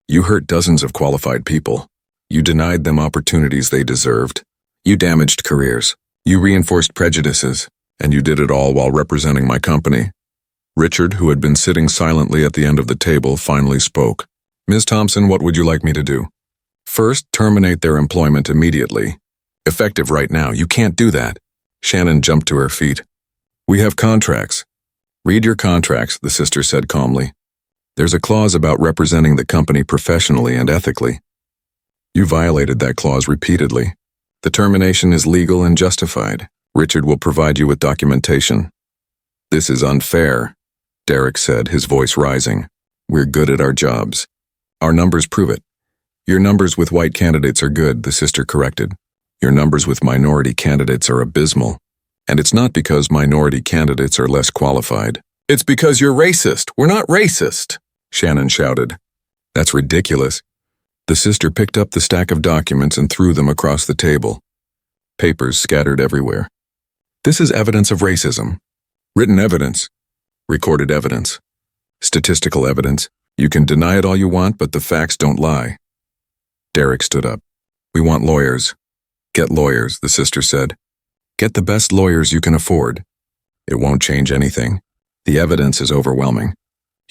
You hurt dozens of qualified people. You denied them opportunities they deserved. You damaged careers. You reinforced prejudices, and you did it all while representing my company. Richard, who had been sitting silently at the end of the table, finally spoke. Ms. Thompson, what would you like me to do? First, terminate their employment immediately. Effective right now. You can't do that. Shannon jumped to her feet. We have contracts. Read your contracts, the sister said calmly. There's a clause about representing the company professionally and ethically. You violated that clause repeatedly. The termination is legal and justified. Richard will provide you with documentation. This is unfair, Derek said, his voice rising. We're good at our jobs. Our numbers prove it. Your numbers with white candidates are good, the sister corrected. Your numbers with minority candidates are abysmal. And it's not because minority candidates are less qualified. It's because you're racist. We're not racist, Shannon shouted. That's ridiculous. The sister picked up the stack of documents and threw them across the table. Papers scattered everywhere. This is evidence of racism. Written evidence. Recorded evidence. Statistical evidence. You can deny it all you want, but the facts don't lie. Derek stood up. We want lawyers. Get lawyers, the sister said. Get the best lawyers you can afford. It won't change anything. The evidence is overwhelming.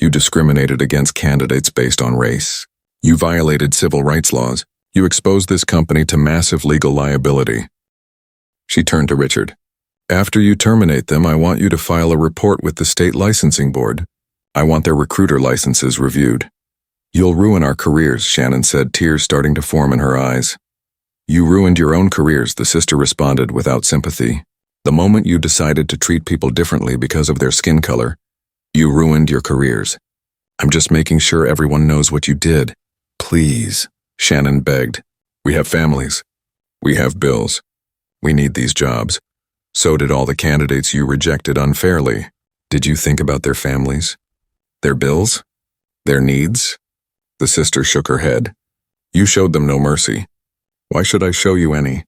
You discriminated against candidates based on race. You violated civil rights laws. You exposed this company to massive legal liability. She turned to Richard. After you terminate them, I want you to file a report with the state licensing board. I want their recruiter licenses reviewed. You'll ruin our careers, Shannon said, tears starting to form in her eyes. You ruined your own careers, the sister responded without sympathy. The moment you decided to treat people differently because of their skin color, you ruined your careers. I'm just making sure everyone knows what you did. Please, Shannon begged. We have families. We have bills. We need these jobs. So did all the candidates you rejected unfairly. Did you think about their families? Their bills? Their needs? The sister shook her head. You showed them no mercy. Why should I show you any?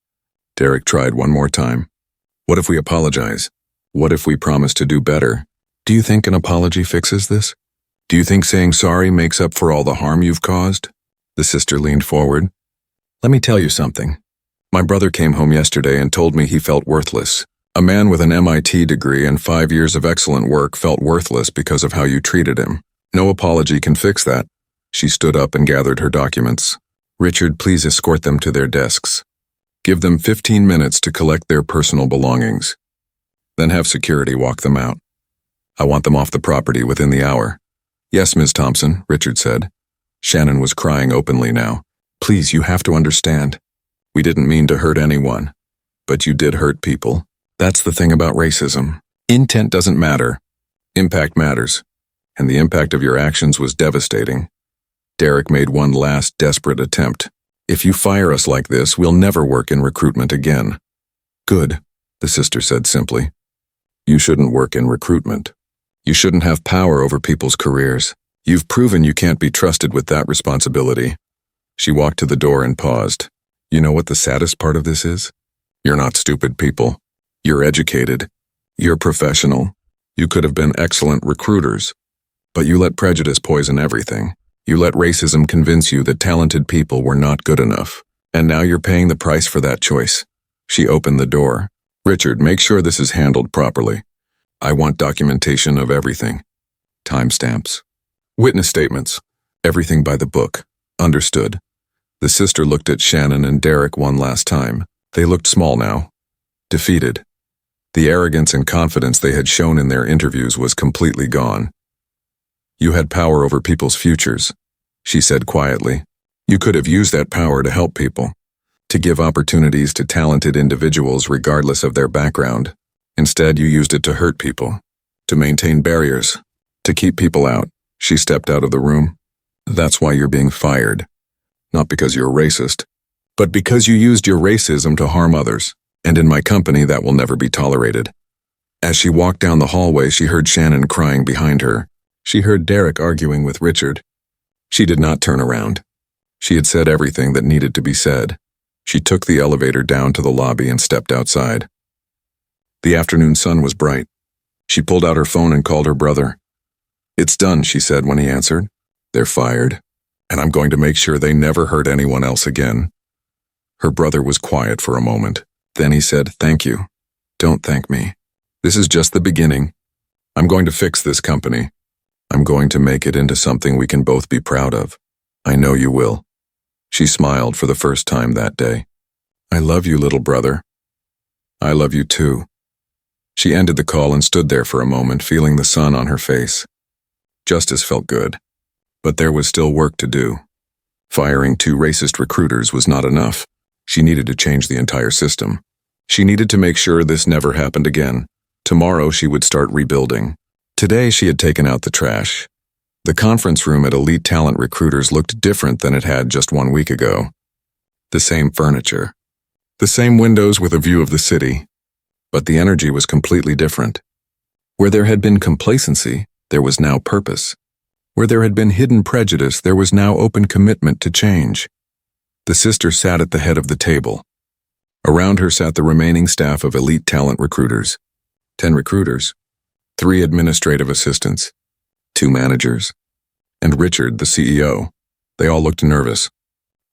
Derek tried one more time. What if we apologize? What if we promise to do better? Do you think an apology fixes this? Do you think saying sorry makes up for all the harm you've caused? The sister leaned forward. Let me tell you something. My brother came home yesterday and told me he felt worthless. A man with an MIT degree and 5 years of excellent work felt worthless because of how you treated him. No apology can fix that. She stood up and gathered her documents. Richard, please escort them to their desks. Give them 15 minutes to collect their personal belongings. Then have security walk them out. I want them off the property within the hour. Yes, Ms. Thompson, Richard said. Shannon was crying openly now. Please, you have to understand. We didn't mean to hurt anyone. But you did hurt people. That's the thing about racism. Intent doesn't matter. Impact matters. And the impact of your actions was devastating. Derek made one last desperate attempt. If you fire us like this, we'll never work in recruitment again. Good, the sister said simply. You shouldn't work in recruitment. You shouldn't have power over people's careers. You've proven you can't be trusted with that responsibility. She walked to the door and paused. You know what the saddest part of this is? You're not stupid people. You're educated. You're professional. You could have been excellent recruiters. But you let prejudice poison everything. You let racism convince you that talented people were not good enough. And now you're paying the price for that choice. She opened the door. Richard, make sure this is handled properly. I want documentation of everything. Timestamps. Witness statements. Everything by the book. Understood. The sister looked at Shannon and Derek one last time. They looked small now. Defeated. The arrogance and confidence they had shown in their interviews was completely gone. You had power over people's futures, she said quietly. You could have used that power to help people, to give opportunities to talented individuals regardless of their background. Instead, you used it to hurt people, to maintain barriers, to keep people out. She stepped out of the room. That's why you're being fired. Not because you're racist, but because you used your racism to harm others. And in my company, that will never be tolerated. As she walked down the hallway, she heard Shannon crying behind her. She heard Derek arguing with Richard. She did not turn around. She had said everything that needed to be said. She took the elevator down to the lobby and stepped outside. The afternoon sun was bright. She pulled out her phone and called her brother. It's done, she said when he answered. They're fired, and I'm going to make sure they never hurt anyone else again. Her brother was quiet for a moment. Then he said, thank you. Don't thank me. This is just the beginning. I'm going to fix this company. I'm going to make it into something we can both be proud of. I know you will. She smiled for the first time that day. I love you, little brother. I love you too. She ended the call and stood there for a moment, feeling the sun on her face. Justice felt good. But there was still work to do. Firing 2 racist recruiters was not enough. She needed to change the entire system. She needed to make sure this never happened again. Tomorrow she would start rebuilding. Today she had taken out the trash. The conference room at Elite Talent Recruiters looked different than it had just 1 week ago. The same furniture. The same windows with a view of the city. But the energy was completely different. Where there had been complacency, there was now purpose. Where there had been hidden prejudice, there was now open commitment to change. The sister sat at the head of the table. Around her sat the remaining staff of Elite Talent Recruiters. 10 recruiters, 3 administrative assistants, 2 managers, and Richard, the CEO. They all looked nervous.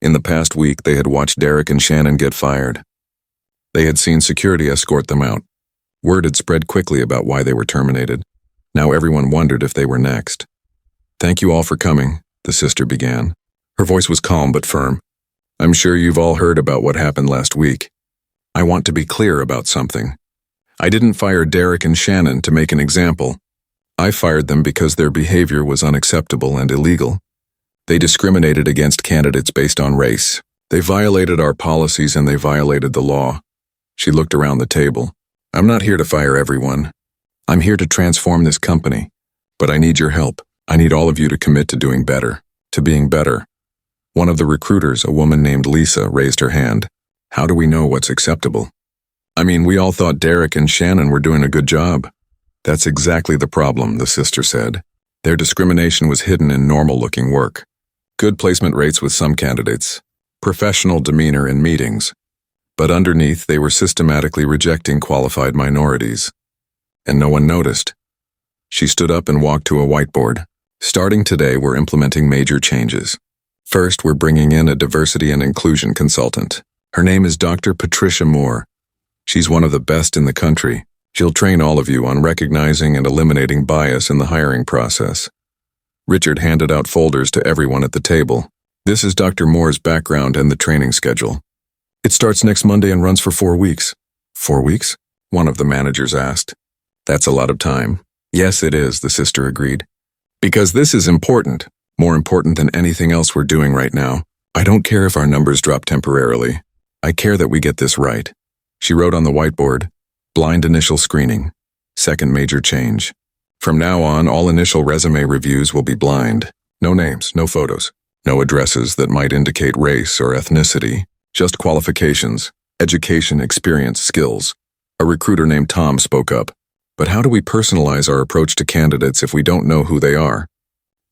In the past week, they had watched Derek and Shannon get fired. They had seen security escort them out. Word had spread quickly about why they were terminated. Now everyone wondered if they were next. "Thank you all for coming," the sister began. Her voice was calm but firm. "I'm sure you've all heard about what happened last week. I want to be clear about something. I didn't fire Derek and Shannon to make an example. I fired them because their behavior was unacceptable and illegal. They discriminated against candidates based on race. They violated our policies and they violated the law." She looked around the table. "I'm not here to fire everyone. I'm here to transform this company. But I need your help. I need all of you to commit to doing better, to being better." One of the recruiters, a woman named Lisa, raised her hand. "How do we know what's acceptable? I mean, we all thought Derek and Shannon were doing a good job." "That's exactly the problem," the sister said. "Their discrimination was hidden in normal-looking work. Good placement rates with some candidates, professional demeanor in meetings. But underneath, they were systematically rejecting qualified minorities. And no one noticed." She stood up and walked to a whiteboard. "Starting today, we're implementing major changes. First, we're bringing in a diversity and inclusion consultant. Her name is Dr. Patricia Moore. She's one of the best in the country. She'll train all of you on recognizing and eliminating bias in the hiring process." Richard handed out folders to everyone at the table. "This is Dr. Moore's background and the training schedule. It starts next Monday and runs for 4 weeks." "4 weeks?" one of the managers asked. "That's a lot of time." "Yes, it is," the sister agreed. "Because this is important, more important than anything else we're doing right now. I don't care if our numbers drop temporarily. I care that we get this right." She wrote on the whiteboard, "Blind initial screening. Second major change. From now on, all initial resume reviews will be blind. No names, no photos, no addresses that might indicate race or ethnicity. Just qualifications, education, experience, skills." A recruiter named Tom spoke up. "But how do we personalize our approach to candidates if we don't know who they are?"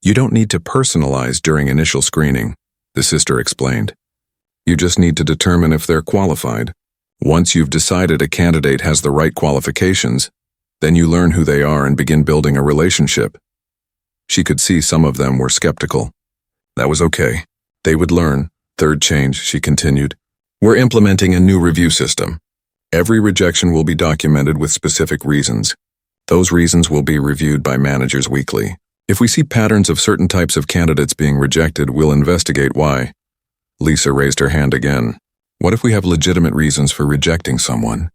"You don't need to personalize during initial screening," the sister explained. "You just need to determine if they're qualified. Once you've decided a candidate has the right qualifications, then you learn who they are and begin building a relationship." She could see some of them were skeptical. That was okay. They would learn. "Third change," she continued. "We're implementing a new review system. Every rejection will be documented with specific reasons. Those reasons will be reviewed by managers weekly. If we see patterns of certain types of candidates being rejected, we'll investigate why." Lisa raised her hand again. "What if we have legitimate reasons for rejecting someone?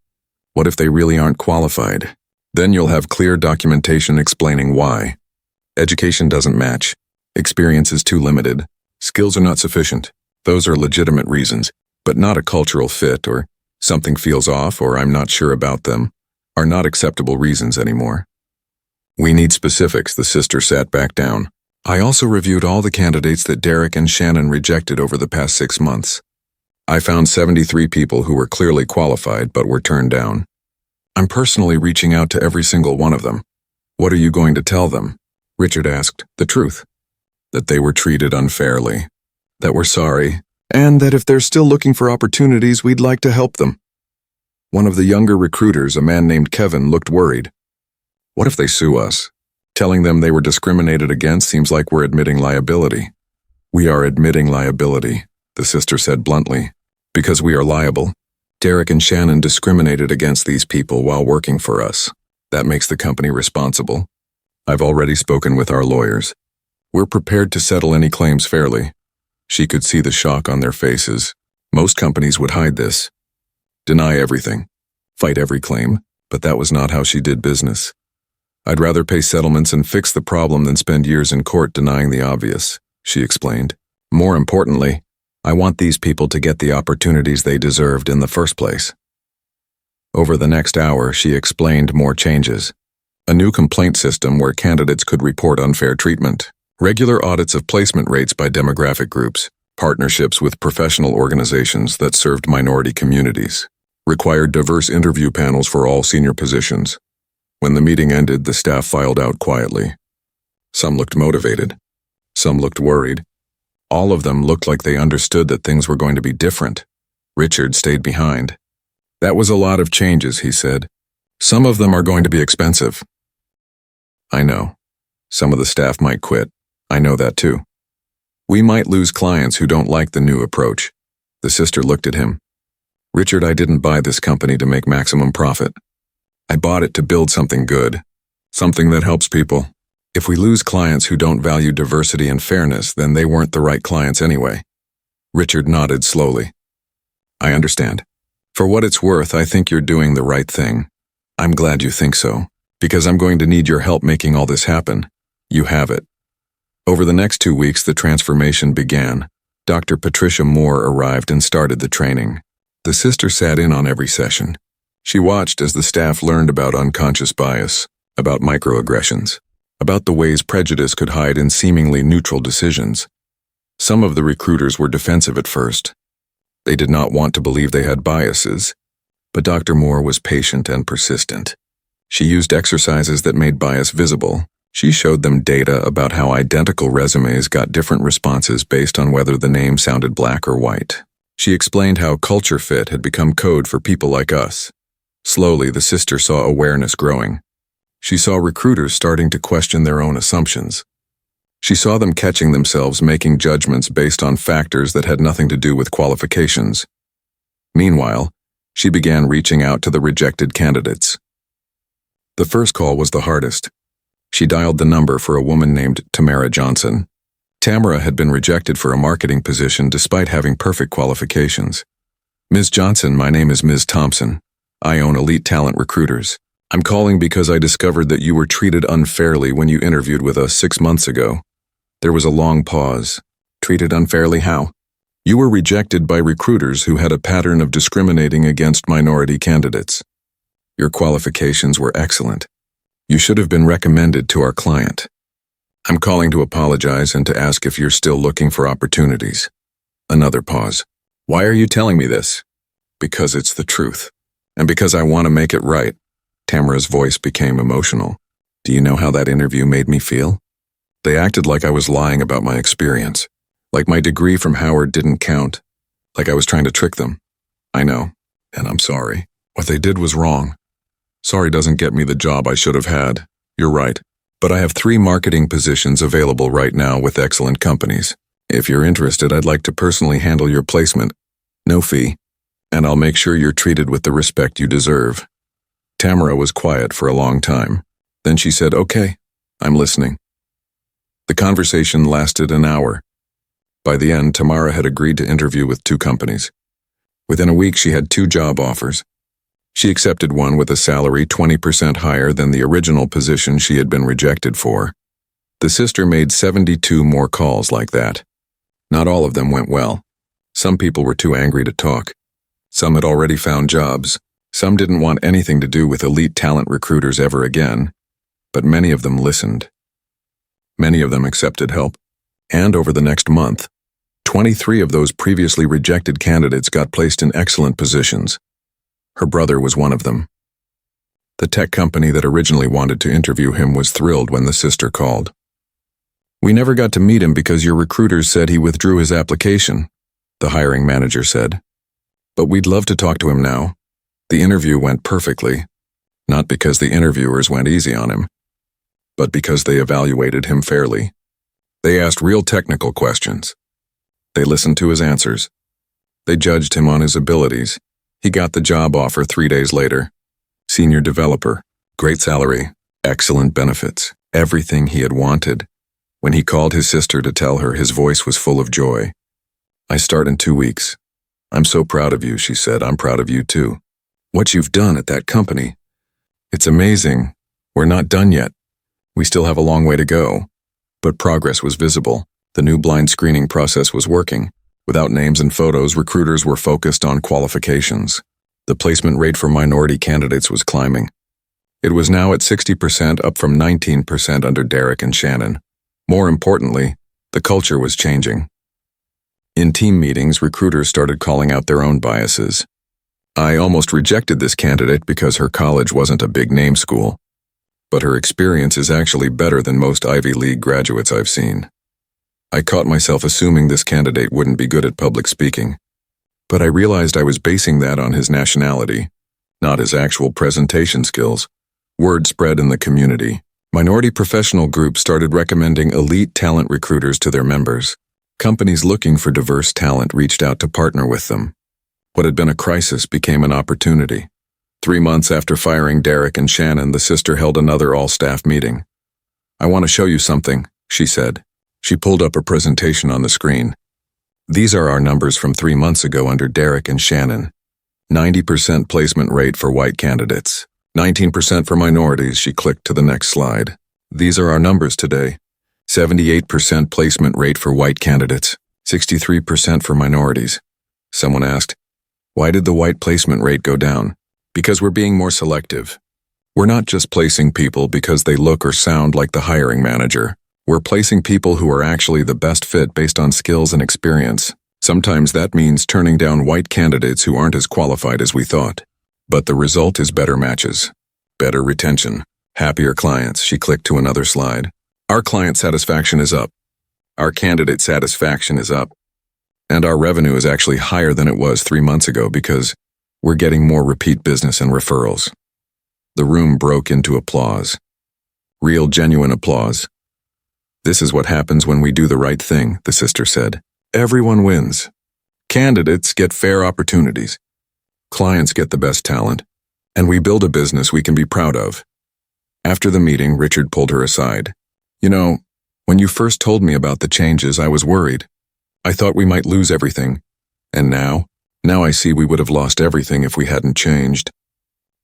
What if they really aren't qualified? Then you'll have clear documentation explaining why. Education doesn't match. Experience is too limited. Skills are not sufficient. Those are legitimate reasons, but not a cultural fit or something feels off or I'm not sure about them are not acceptable reasons anymore." "We need specifics," the sister sat back down. "I also reviewed all the candidates that Derek and Shannon rejected over the past 6 months. I found 73 people who were clearly qualified but were turned down. I'm personally reaching out to every single one of them." "What are you going to tell them?" Richard asked. "The truth. That they were treated unfairly. That we're sorry. And that if they're still looking for opportunities, we'd like to help them." One of the younger recruiters, a man named Kevin, looked worried. "What if they sue us? Telling them they were discriminated against seems like we're admitting liability." "We are admitting liability," the sister said bluntly, "because we are liable. Derek and Shannon discriminated against these people while working for us. That makes the company responsible. I've already spoken with our lawyers. We're prepared to settle any claims fairly." She could see the shock on their faces. Most companies would hide this. Deny everything. Fight every claim, but that was not how she did business. I'd rather pay settlements and fix the problem than spend years in court denying the obvious, she explained. More importantly, I want these people to get the opportunities they deserved in the first place. Over the next hour, she explained more changes. A new complaint system where candidates could report unfair treatment, regular audits of placement rates by demographic groups, partnerships with professional organizations that served minority communities, required diverse interview panels for all senior positions. When the meeting ended, the staff filed out quietly. Some looked motivated. Some looked worried. All of them looked like they understood that things were going to be different. Richard stayed behind. That was a lot of changes, he said. Some of them are going to be expensive. I know. Some of the staff might quit. I know that too. We might lose clients who don't like the new approach. The sister looked at him. Richard, I didn't buy this company to make maximum profit. I bought it to build something good, something that helps people. If we lose clients who don't value diversity and fairness, then they weren't the right clients anyway. Richard nodded slowly. I understand. For what it's worth, I think you're doing the right thing. I'm glad you think so, because I'm going to need your help making all this happen. You have it. Over the next 2 weeks, the transformation began. Dr. Patricia Moore arrived and started the training. The sister sat in on every session. She watched as the staff learned about unconscious bias, about microaggressions, about the ways prejudice could hide in seemingly neutral decisions. Some of the recruiters were defensive at first. They did not want to believe they had biases, but Dr. Moore was patient and persistent. She used exercises that made bias visible. She showed them data about how identical resumes got different responses based on whether the name sounded black or white. She explained how culture fit had become code for people like us. Slowly, the sister saw awareness growing. She saw recruiters starting to question their own assumptions. She saw them catching themselves making judgments based on factors that had nothing to do with qualifications. Meanwhile, she began reaching out to the rejected candidates. The first call was the hardest. She dialed the number for a woman named Tamara Johnson. Tamara had been rejected for a marketing position despite having perfect qualifications. Ms. Johnson, my name is Ms. Thompson. I own Elite Talent Recruiters. I'm calling because I discovered that you were treated unfairly when you interviewed with us 6 months ago. There was a long pause. Treated unfairly how? You were rejected by recruiters who had a pattern of discriminating against minority candidates. Your qualifications were excellent. You should have been recommended to our client. I'm calling to apologize and to ask if you're still looking for opportunities. Another pause. Why are you telling me this? Because it's the truth. And because I want to make it right. Tamara's voice became emotional. Do you know how that interview made me feel? They acted like I was lying about my experience, like my degree from Howard didn't count, like I was trying to trick them. I know, and I'm sorry. What they did was wrong. Sorry doesn't get me the job I should have had. You're right. But I have 3 marketing positions available right now with excellent companies. If you're interested, I'd like to personally handle your placement. No fee. And I'll make sure you're treated with the respect you deserve. Tamara was quiet for a long time. Then she said, okay, I'm listening. The conversation lasted an hour. By the end, Tamara had agreed to interview with 2 companies. Within a week, she had 2 job offers. She accepted one with a salary 20% higher than the original position she had been rejected for. The sister made 72 more calls like that. Not all of them went well. Some people were too angry to talk. Some had already found jobs. Some didn't want anything to do with Elite Talent Recruiters ever again. But many of them listened. Many of them accepted help. And over the next month, 23 of those previously rejected candidates got placed in excellent positions. Her brother was one of them. The tech company that originally wanted to interview him was thrilled when the sister called. We never got to meet him because your recruiters said he withdrew his application, the hiring manager said. But we'd love to talk to him now. The interview went perfectly, not because the interviewers went easy on him, but because they evaluated him fairly. They asked real technical questions. They listened to his answers. They judged him on his abilities. He got the job offer 3 days later. Senior developer, great salary, excellent benefits, everything he had wanted. When he called his sister to tell her, his voice was full of joy. I start in 2 weeks. I'm so proud of you, she said. I'm proud of you too. What you've done at that company. It's amazing. We're not done yet. We still have a long way to go. But progress was visible. The new blind screening process was working. Without names and photos, recruiters were focused on qualifications. The placement rate for minority candidates was climbing. It was now at 60%, up from 19% under Derek and Shannon. More importantly, the culture was changing. In team meetings, recruiters started calling out their own biases. I almost rejected this candidate because her college wasn't a big-name school, but her experience is actually better than most Ivy League graduates I've seen. I caught myself assuming this candidate wouldn't be good at public speaking, but I realized I was basing that on his nationality, not his actual presentation skills. Word spread in the community. Minority professional groups started recommending elite talent recruiters to their members. Companies looking for diverse talent reached out to partner with them. What had been a crisis became an opportunity. 3 months after firing Derek and Shannon, the sister held another all-staff meeting. "I want to show you something," she said. She pulled up a presentation on the screen. "These are our numbers from 3 months ago under Derek and Shannon. 90% placement rate for white candidates. 19% for minorities." She clicked to the next slide. "These are our numbers today. 78% placement rate for white candidates. 63% for minorities." Someone asked, "Why did the white placement rate go down?" "Because we're being more selective. We're not just placing people because they look or sound like the hiring manager. We're placing people who are actually the best fit based on skills and experience. Sometimes that means turning down white candidates who aren't as qualified as we thought. But the result is better matches, better retention, happier clients." She clicked to another slide. "Our client satisfaction is up. Our candidate satisfaction is up. And our revenue is actually higher than it was 3 months ago because we're getting more repeat business and referrals." The room broke into applause. Real, genuine applause. "This is what happens when we do the right thing," the sister said. "Everyone wins. Candidates get fair opportunities. Clients get the best talent. And we build a business we can be proud of." After the meeting, Richard pulled her aside. "You know, when you first told me about the changes, I was worried. I thought we might lose everything. And now I see we would have lost everything if we hadn't changed.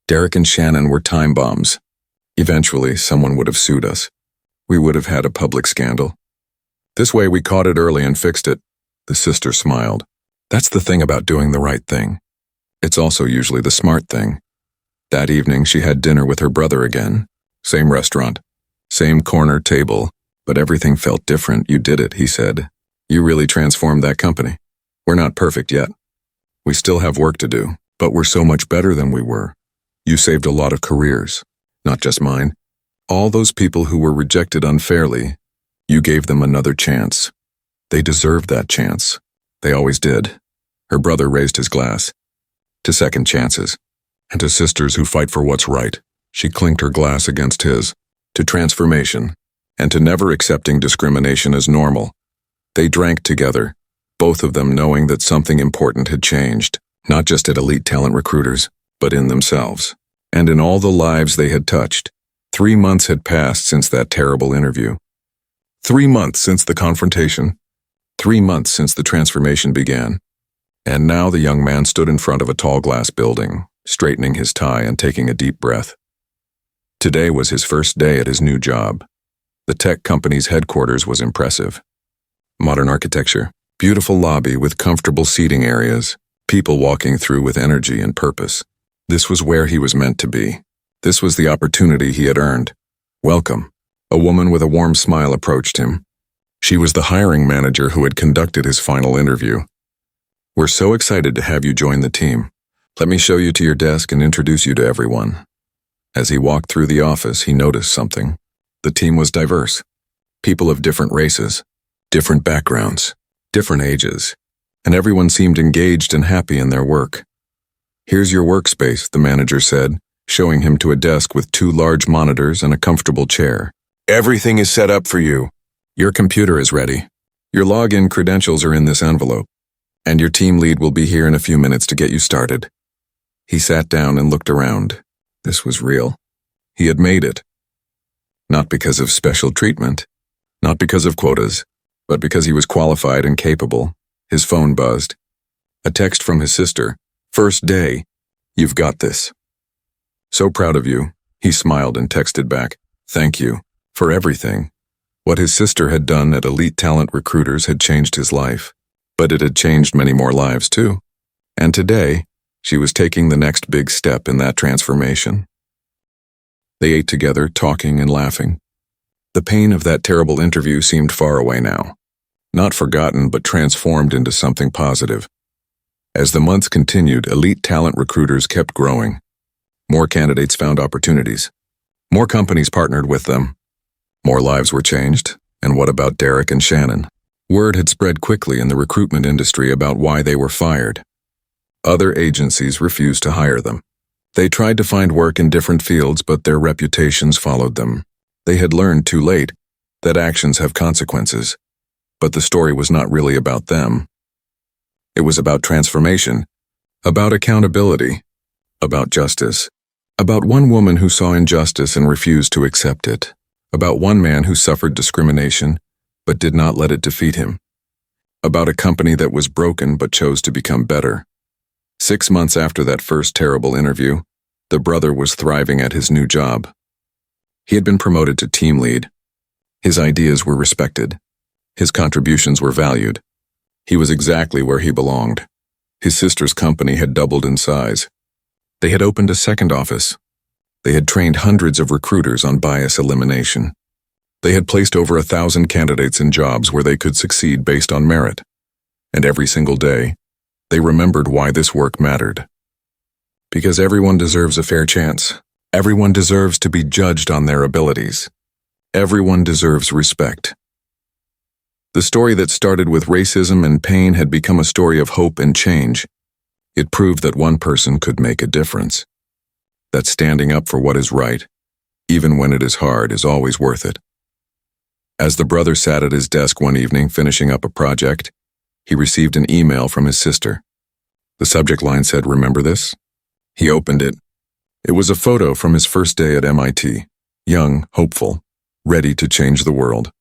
Derek and Shannon were time bombs. Eventually, someone would have sued us. We would have had a public scandal. This way, we caught it early and fixed it." The sister smiled. "That's the thing about doing the right thing. It's also usually the smart thing." That evening, she had dinner with her brother again. Same restaurant, same corner table, but everything felt different. "You did it," he said. "You really transformed that company. We're not perfect yet. We still have work to do, but we're so much better than we were. You saved a lot of careers, not just mine. All those people who were rejected unfairly, you gave them another chance. They deserved that chance. They always did." Her brother raised his glass. "To second chances, and to sisters who fight for what's right." She clinked her glass against his. "To transformation, and to never accepting discrimination as normal." They drank together, both of them knowing that something important had changed, not just at elite talent recruiters, but in themselves, and in all the lives they had touched. 3 months had passed since that terrible interview. 3 months since the confrontation. 3 months since the transformation began. And now the young man stood in front of a tall glass building, straightening his tie and taking a deep breath. Today was his first day at his new job. The tech company's headquarters was impressive. Modern architecture, beautiful lobby with comfortable seating areas, people walking through with energy and purpose. This was where he was meant to be. This was the opportunity he had earned. "Welcome." A woman with a warm smile approached him. She was the hiring manager who had conducted his final interview. "We're so excited to have you join the team. Let me show you to your desk and introduce you to everyone." As he walked through the office, he noticed something. The team was diverse. People of different races, different backgrounds, different ages, and everyone seemed engaged and happy in their work. "Here's your workspace," the manager said, showing him to a desk with 2 large monitors and a comfortable chair. "Everything is set up for you. Your computer is ready. Your login credentials are in this envelope, and your team lead will be here in a few minutes to get you started." He sat down and looked around. This was real. He had made it. Not because of special treatment, not because of quotas, but because he was qualified and capable. His phone buzzed. A text from his sister. "First day. You've got this. So proud of you. He smiled and texted back, "Thank you for everything." What his sister had done at Elite Talent Recruiters had changed his life, but it had changed many more lives too. And today, she was taking the next big step in that transformation. They ate together, talking and laughing. The pain of that terrible interview seemed far away now. Not forgotten, but transformed into something positive. As the months continued, Elite Talent Recruiters kept growing. More candidates found opportunities. More companies partnered with them. More lives were changed. And what about Derek and Shannon? Word had spread quickly in the recruitment industry about why they were fired. Other agencies refused to hire them. They tried to find work in different fields, but their reputations followed them. They had learned too late that actions have consequences. But the story was not really about them. It was about transformation, about accountability, about justice, about one woman who saw injustice and refused to accept it, about one man who suffered discrimination but did not let it defeat him, about a company that was broken but chose to become better. 6 months after that first terrible interview, the brother was thriving at his new job. He had been promoted to team lead. His ideas were respected. His contributions were valued. He was exactly where he belonged. His sister's company had doubled in size. They had opened a second office. They had trained hundreds of recruiters on bias elimination. They had placed over 1,000 candidates in jobs where they could succeed based on merit. And every single day, they remembered why this work mattered. Because everyone deserves a fair chance. Everyone deserves to be judged on their abilities. Everyone deserves respect. The story that started with racism and pain had become a story of hope and change. It proved that one person could make a difference. That standing up for what is right, even when it is hard, is always worth it. As the brother sat at his desk one evening finishing up a project, he received an email from his sister. The subject line said, "Remember this?" He opened it. It was a photo from his first day at MIT, young, hopeful, ready to change the world.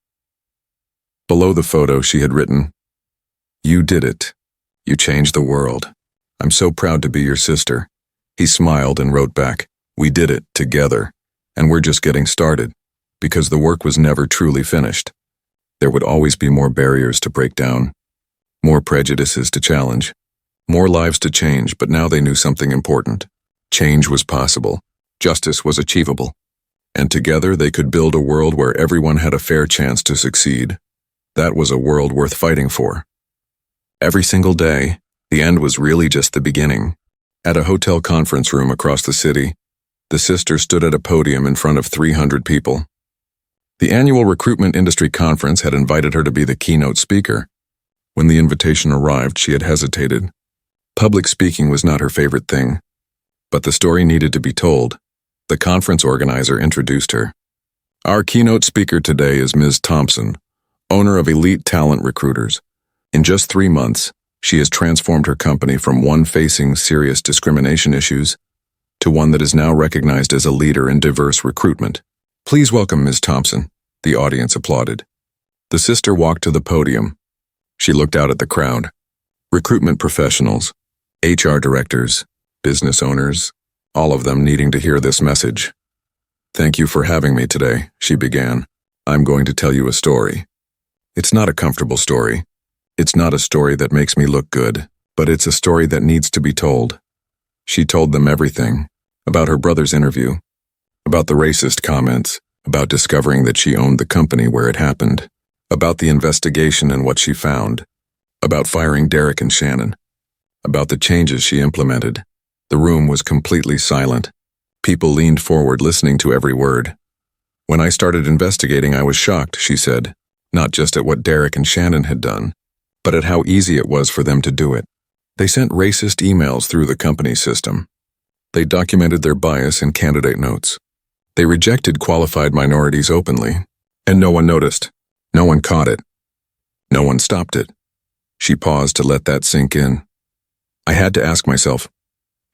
Below the photo, she had written, "You did it. You changed the world. I'm so proud to be your sister." He smiled and wrote back, "We did it together, and we're just getting started," because the work was never truly finished. There would always be more barriers to break down, more prejudices to challenge, more lives to change, but now they knew something important. Change was possible. Justice was achievable. And together they could build a world where everyone had a fair chance to succeed. That was a world worth fighting for. Every single day, the end was really just the beginning. At a hotel conference room across the city, the sister stood at a podium in front of 300 people. The annual Recruitment Industry Conference had invited her to be the keynote speaker. When the invitation arrived, she had hesitated. Public speaking was not her favorite thing. But the story needed to be told. The conference organizer introduced her. "Our keynote speaker today is Ms. Thompson, owner of Elite Talent Recruiters. In just 3 months, she has transformed her company from one facing serious discrimination issues to one that is now recognized as a leader in diverse recruitment. Please welcome Ms. Thompson." The audience applauded. The sister walked to the podium. She looked out at the crowd. Recruitment professionals, HR directors, business owners, all of them needing to hear this message. "Thank you for having me today," she began. "I'm going to tell you a story. It's not a comfortable story. It's not a story that makes me look good, but it's a story that needs to be told." She told them everything. About her brother's interview, about the racist comments, about discovering that she owned the company where it happened, about the investigation and what she found, about firing Derek and Shannon, about the changes she implemented. The room was completely silent. People leaned forward listening to every word. "When I started investigating, I was shocked," she said, "not just at what Derek and Shannon had done, but at how easy it was for them to do it. They sent racist emails through the company system. They documented their bias in candidate notes. They rejected qualified minorities openly, and no one noticed. No one caught it. No one stopped it." She paused to let that sink in. "I had to ask myself,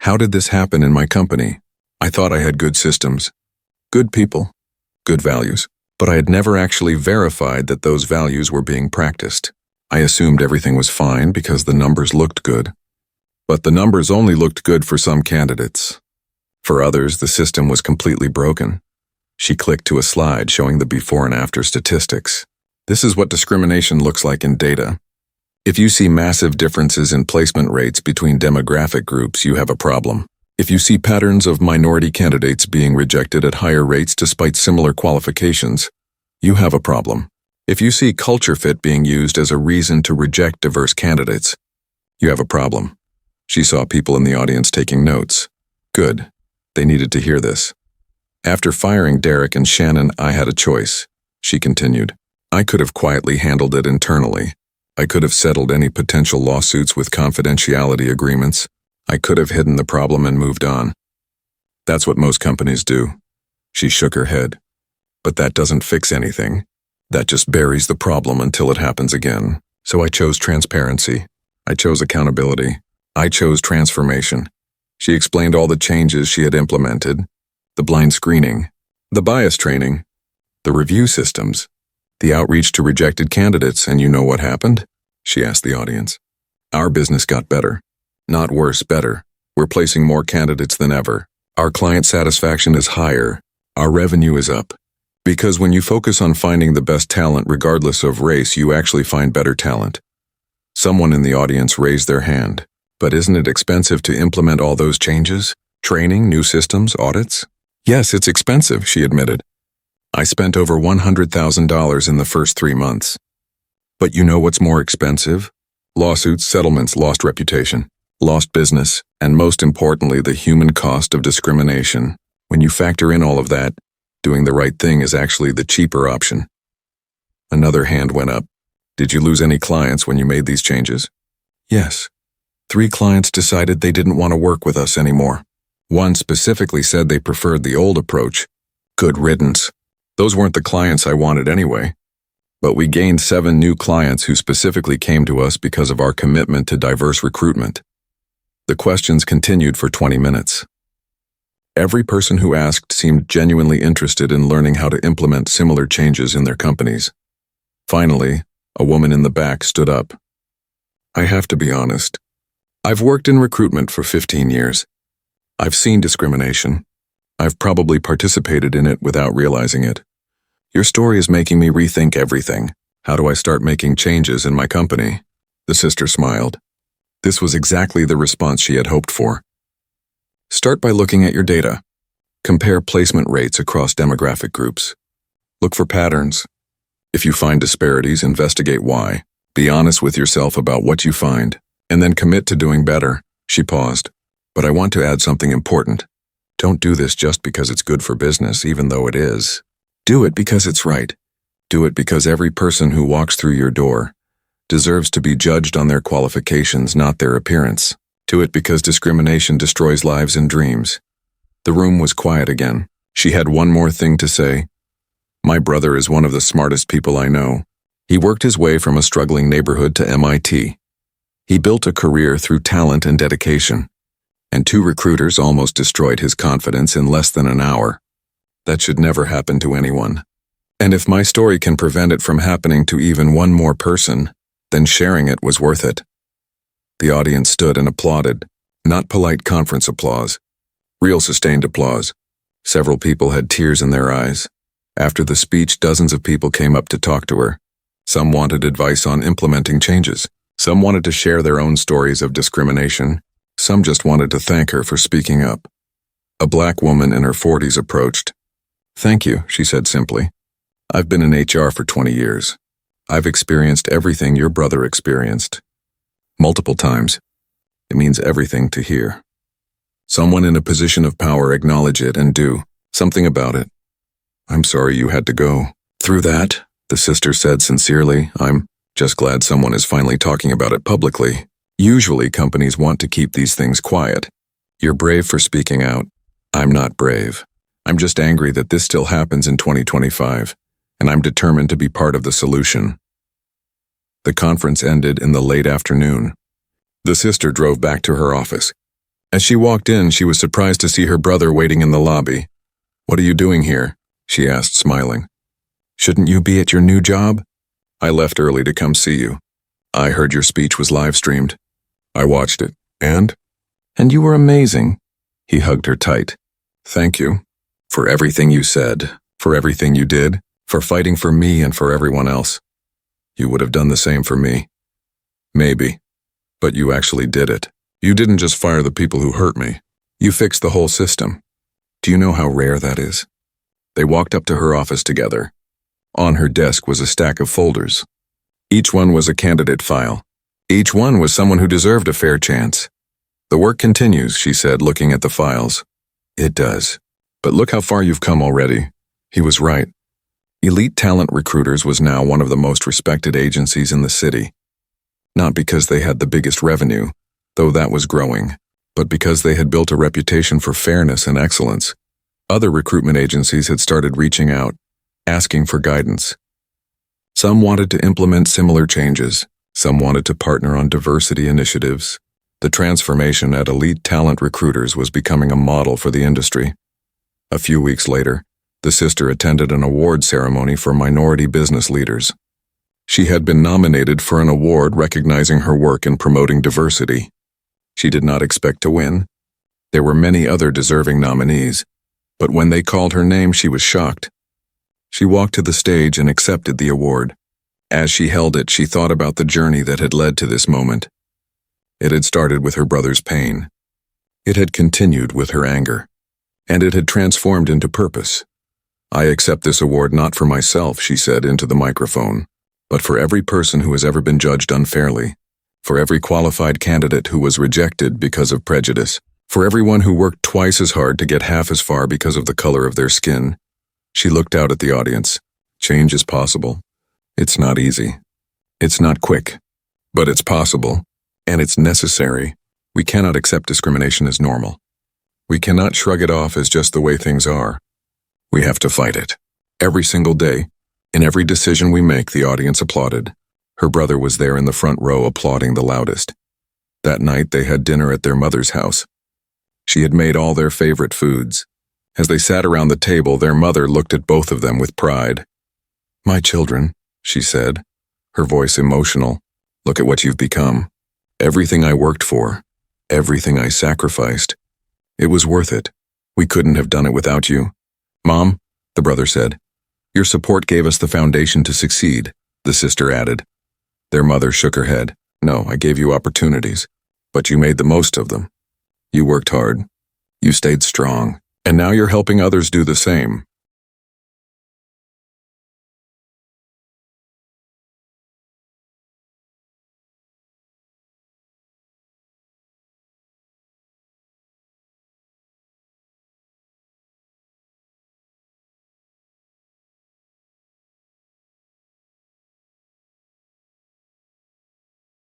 how did this happen in my company? I thought I had good systems, good people, good values, but I had never actually verified that those values were being practiced. I assumed everything was fine because the numbers looked good. But the numbers only looked good for some candidates. For others, the system was completely broken. She clicked to a slide showing the before and after statistics. This is what discrimination looks like in data. If you see massive differences in placement rates between demographic groups, you have a problem. If you see patterns of minority candidates being rejected at higher rates despite similar qualifications, you have a problem. If you see culture fit being used as a reason to reject diverse candidates, you have a problem. She saw people in the audience taking notes. Good. They needed to hear this. After firing Derek and Shannon, I had a choice, she continued. I could have quietly handled it internally. I could have settled any potential lawsuits with confidentiality agreements. I could have hidden the problem and moved on. That's what most companies do. She shook her head. But that doesn't fix anything. That just buries the problem until it happens again. So I chose transparency. I chose accountability. I chose transformation. She explained all the changes she had implemented. The blind screening, the bias training, the review systems, the outreach to rejected candidates, and you know what happened? She asked the audience. Our business got better. Not worse, better. We're placing more candidates than ever. Our client satisfaction is higher. Our revenue is up. Because when you focus on finding the best talent regardless of race, you actually find better talent. Someone in the audience raised their hand. But isn't it expensive to implement all those changes? Training, new systems, audits? Yes, it's expensive, she admitted. I spent over $100,000 in the first 3 months. But you know what's more expensive? Lawsuits, settlements, lost reputation, lost business, and most importantly, the human cost of discrimination. When you factor in all of that, doing the right thing is actually the cheaper option. Another hand went up. Did you lose any clients when you made these changes? Yes. 3 clients decided they didn't want to work with us anymore. One specifically said they preferred the old approach. Good riddance. Those weren't the clients I wanted anyway. But we gained 7 new clients who specifically came to us because of our commitment to diverse recruitment. The questions continued for 20 minutes. Every person who asked seemed genuinely interested in learning how to implement similar changes in their companies. Finally, a woman in the back stood up. I have to be honest. I've worked in recruitment for 15 years. I've seen discrimination. I've probably participated in it without realizing it. Your story is making me rethink everything. How do I start making changes in my company? The sister smiled. This was exactly the response she had hoped for. Start by looking at your data. Compare placement rates across demographic groups. Look for patterns. If you find disparities, investigate why. Be honest with yourself about what you find, and then commit to doing better. She paused. But I want to add something important. Don't do this just because it's good for business, even though it is. Do it because it's right. Do it because every person who walks through your door deserves to be judged on their qualifications, not their appearance. Do it because discrimination destroys lives and dreams. The room was quiet again. She had one more thing to say. My brother is one of the smartest people I know. He worked his way from a struggling neighborhood to MIT. He built a career through talent and dedication. And 2 recruiters almost destroyed his confidence in less than an hour. That should never happen to anyone. And if my story can prevent it from happening to even one more person, then sharing it was worth it. The audience stood and applauded, not polite conference applause, real sustained applause. Several people had tears in their eyes. After the speech, dozens of people came up to talk to her. Some wanted advice on implementing changes. Some wanted to share their own stories of discrimination. Some just wanted to thank her for speaking up. A black woman in her 40s approached. Thank you, she said simply. I've been in HR for 20 years. I've experienced everything your brother experienced. Multiple times. It means everything to hear. Someone in a position of power acknowledge it and do something about it. I'm sorry you had to go through that, the sister said sincerely. I'm just glad someone is finally talking about it publicly. Usually companies want to keep these things quiet. You're brave for speaking out. I'm not brave. I'm just angry that this still happens in 2025, and I'm determined to be part of the solution. The conference ended in the late afternoon. The sister drove back to her office. As she walked in, she was surprised to see her brother waiting in the lobby. What are you doing here? She asked, smiling. Shouldn't you be at your new job? I left early to come see you. I heard your speech was live-streamed. I watched it. And you were amazing. He hugged her tight. Thank you. For everything you said, for everything you did, for fighting for me and for everyone else. You would have done the same for me. Maybe. But you actually did it. You didn't just fire the people who hurt me. You fixed the whole system. Do you know how rare that is? They walked up to her office together. On her desk was a stack of folders. Each one was a candidate file. Each one was someone who deserved a fair chance. The work continues, she said, looking at the files. It does. But look how far you've come already. He was right. Elite Talent Recruiters was now one of the most respected agencies in the city. Not because they had the biggest revenue, though that was growing, but because they had built a reputation for fairness and excellence. Other recruitment agencies had started reaching out, asking for guidance. Some wanted to implement similar changes. Some wanted to partner on diversity initiatives. The transformation at Elite Talent Recruiters was becoming a model for the industry. A few weeks later, the sister attended an award ceremony for minority business leaders. She had been nominated for an award recognizing her work in promoting diversity. She did not expect to win. There were many other deserving nominees, but when they called her name, she was shocked. She walked to the stage and accepted the award. As she held it, she thought about the journey that had led to this moment. It had started with her brother's pain. It had continued with her anger. And it had transformed into purpose. I accept this award not for myself, she said into the microphone, but for every person who has ever been judged unfairly, for every qualified candidate who was rejected because of prejudice, for everyone who worked twice as hard to get half as far because of the color of their skin. She looked out at the audience. Change is possible. It's not easy. It's not quick. But it's possible. And it's necessary. We cannot accept discrimination as normal. We cannot shrug it off as just the way things are. We have to fight it. Every single day, in every decision we make, the audience applauded. Her brother was there in the front row applauding the loudest. That night they had dinner at their mother's house. She had made all their favorite foods. As they sat around the table, their mother looked at both of them with pride. "My children," she said, her voice emotional, "look at what you've become. Everything I worked for, everything I sacrificed. It was worth it. We couldn't have done it without you." "Mom," the brother said, "your support gave us the foundation to succeed," the sister added. Their mother shook her head. "No, I gave you opportunities, but you made the most of them. You worked hard. You stayed strong. And now you're helping others do the same.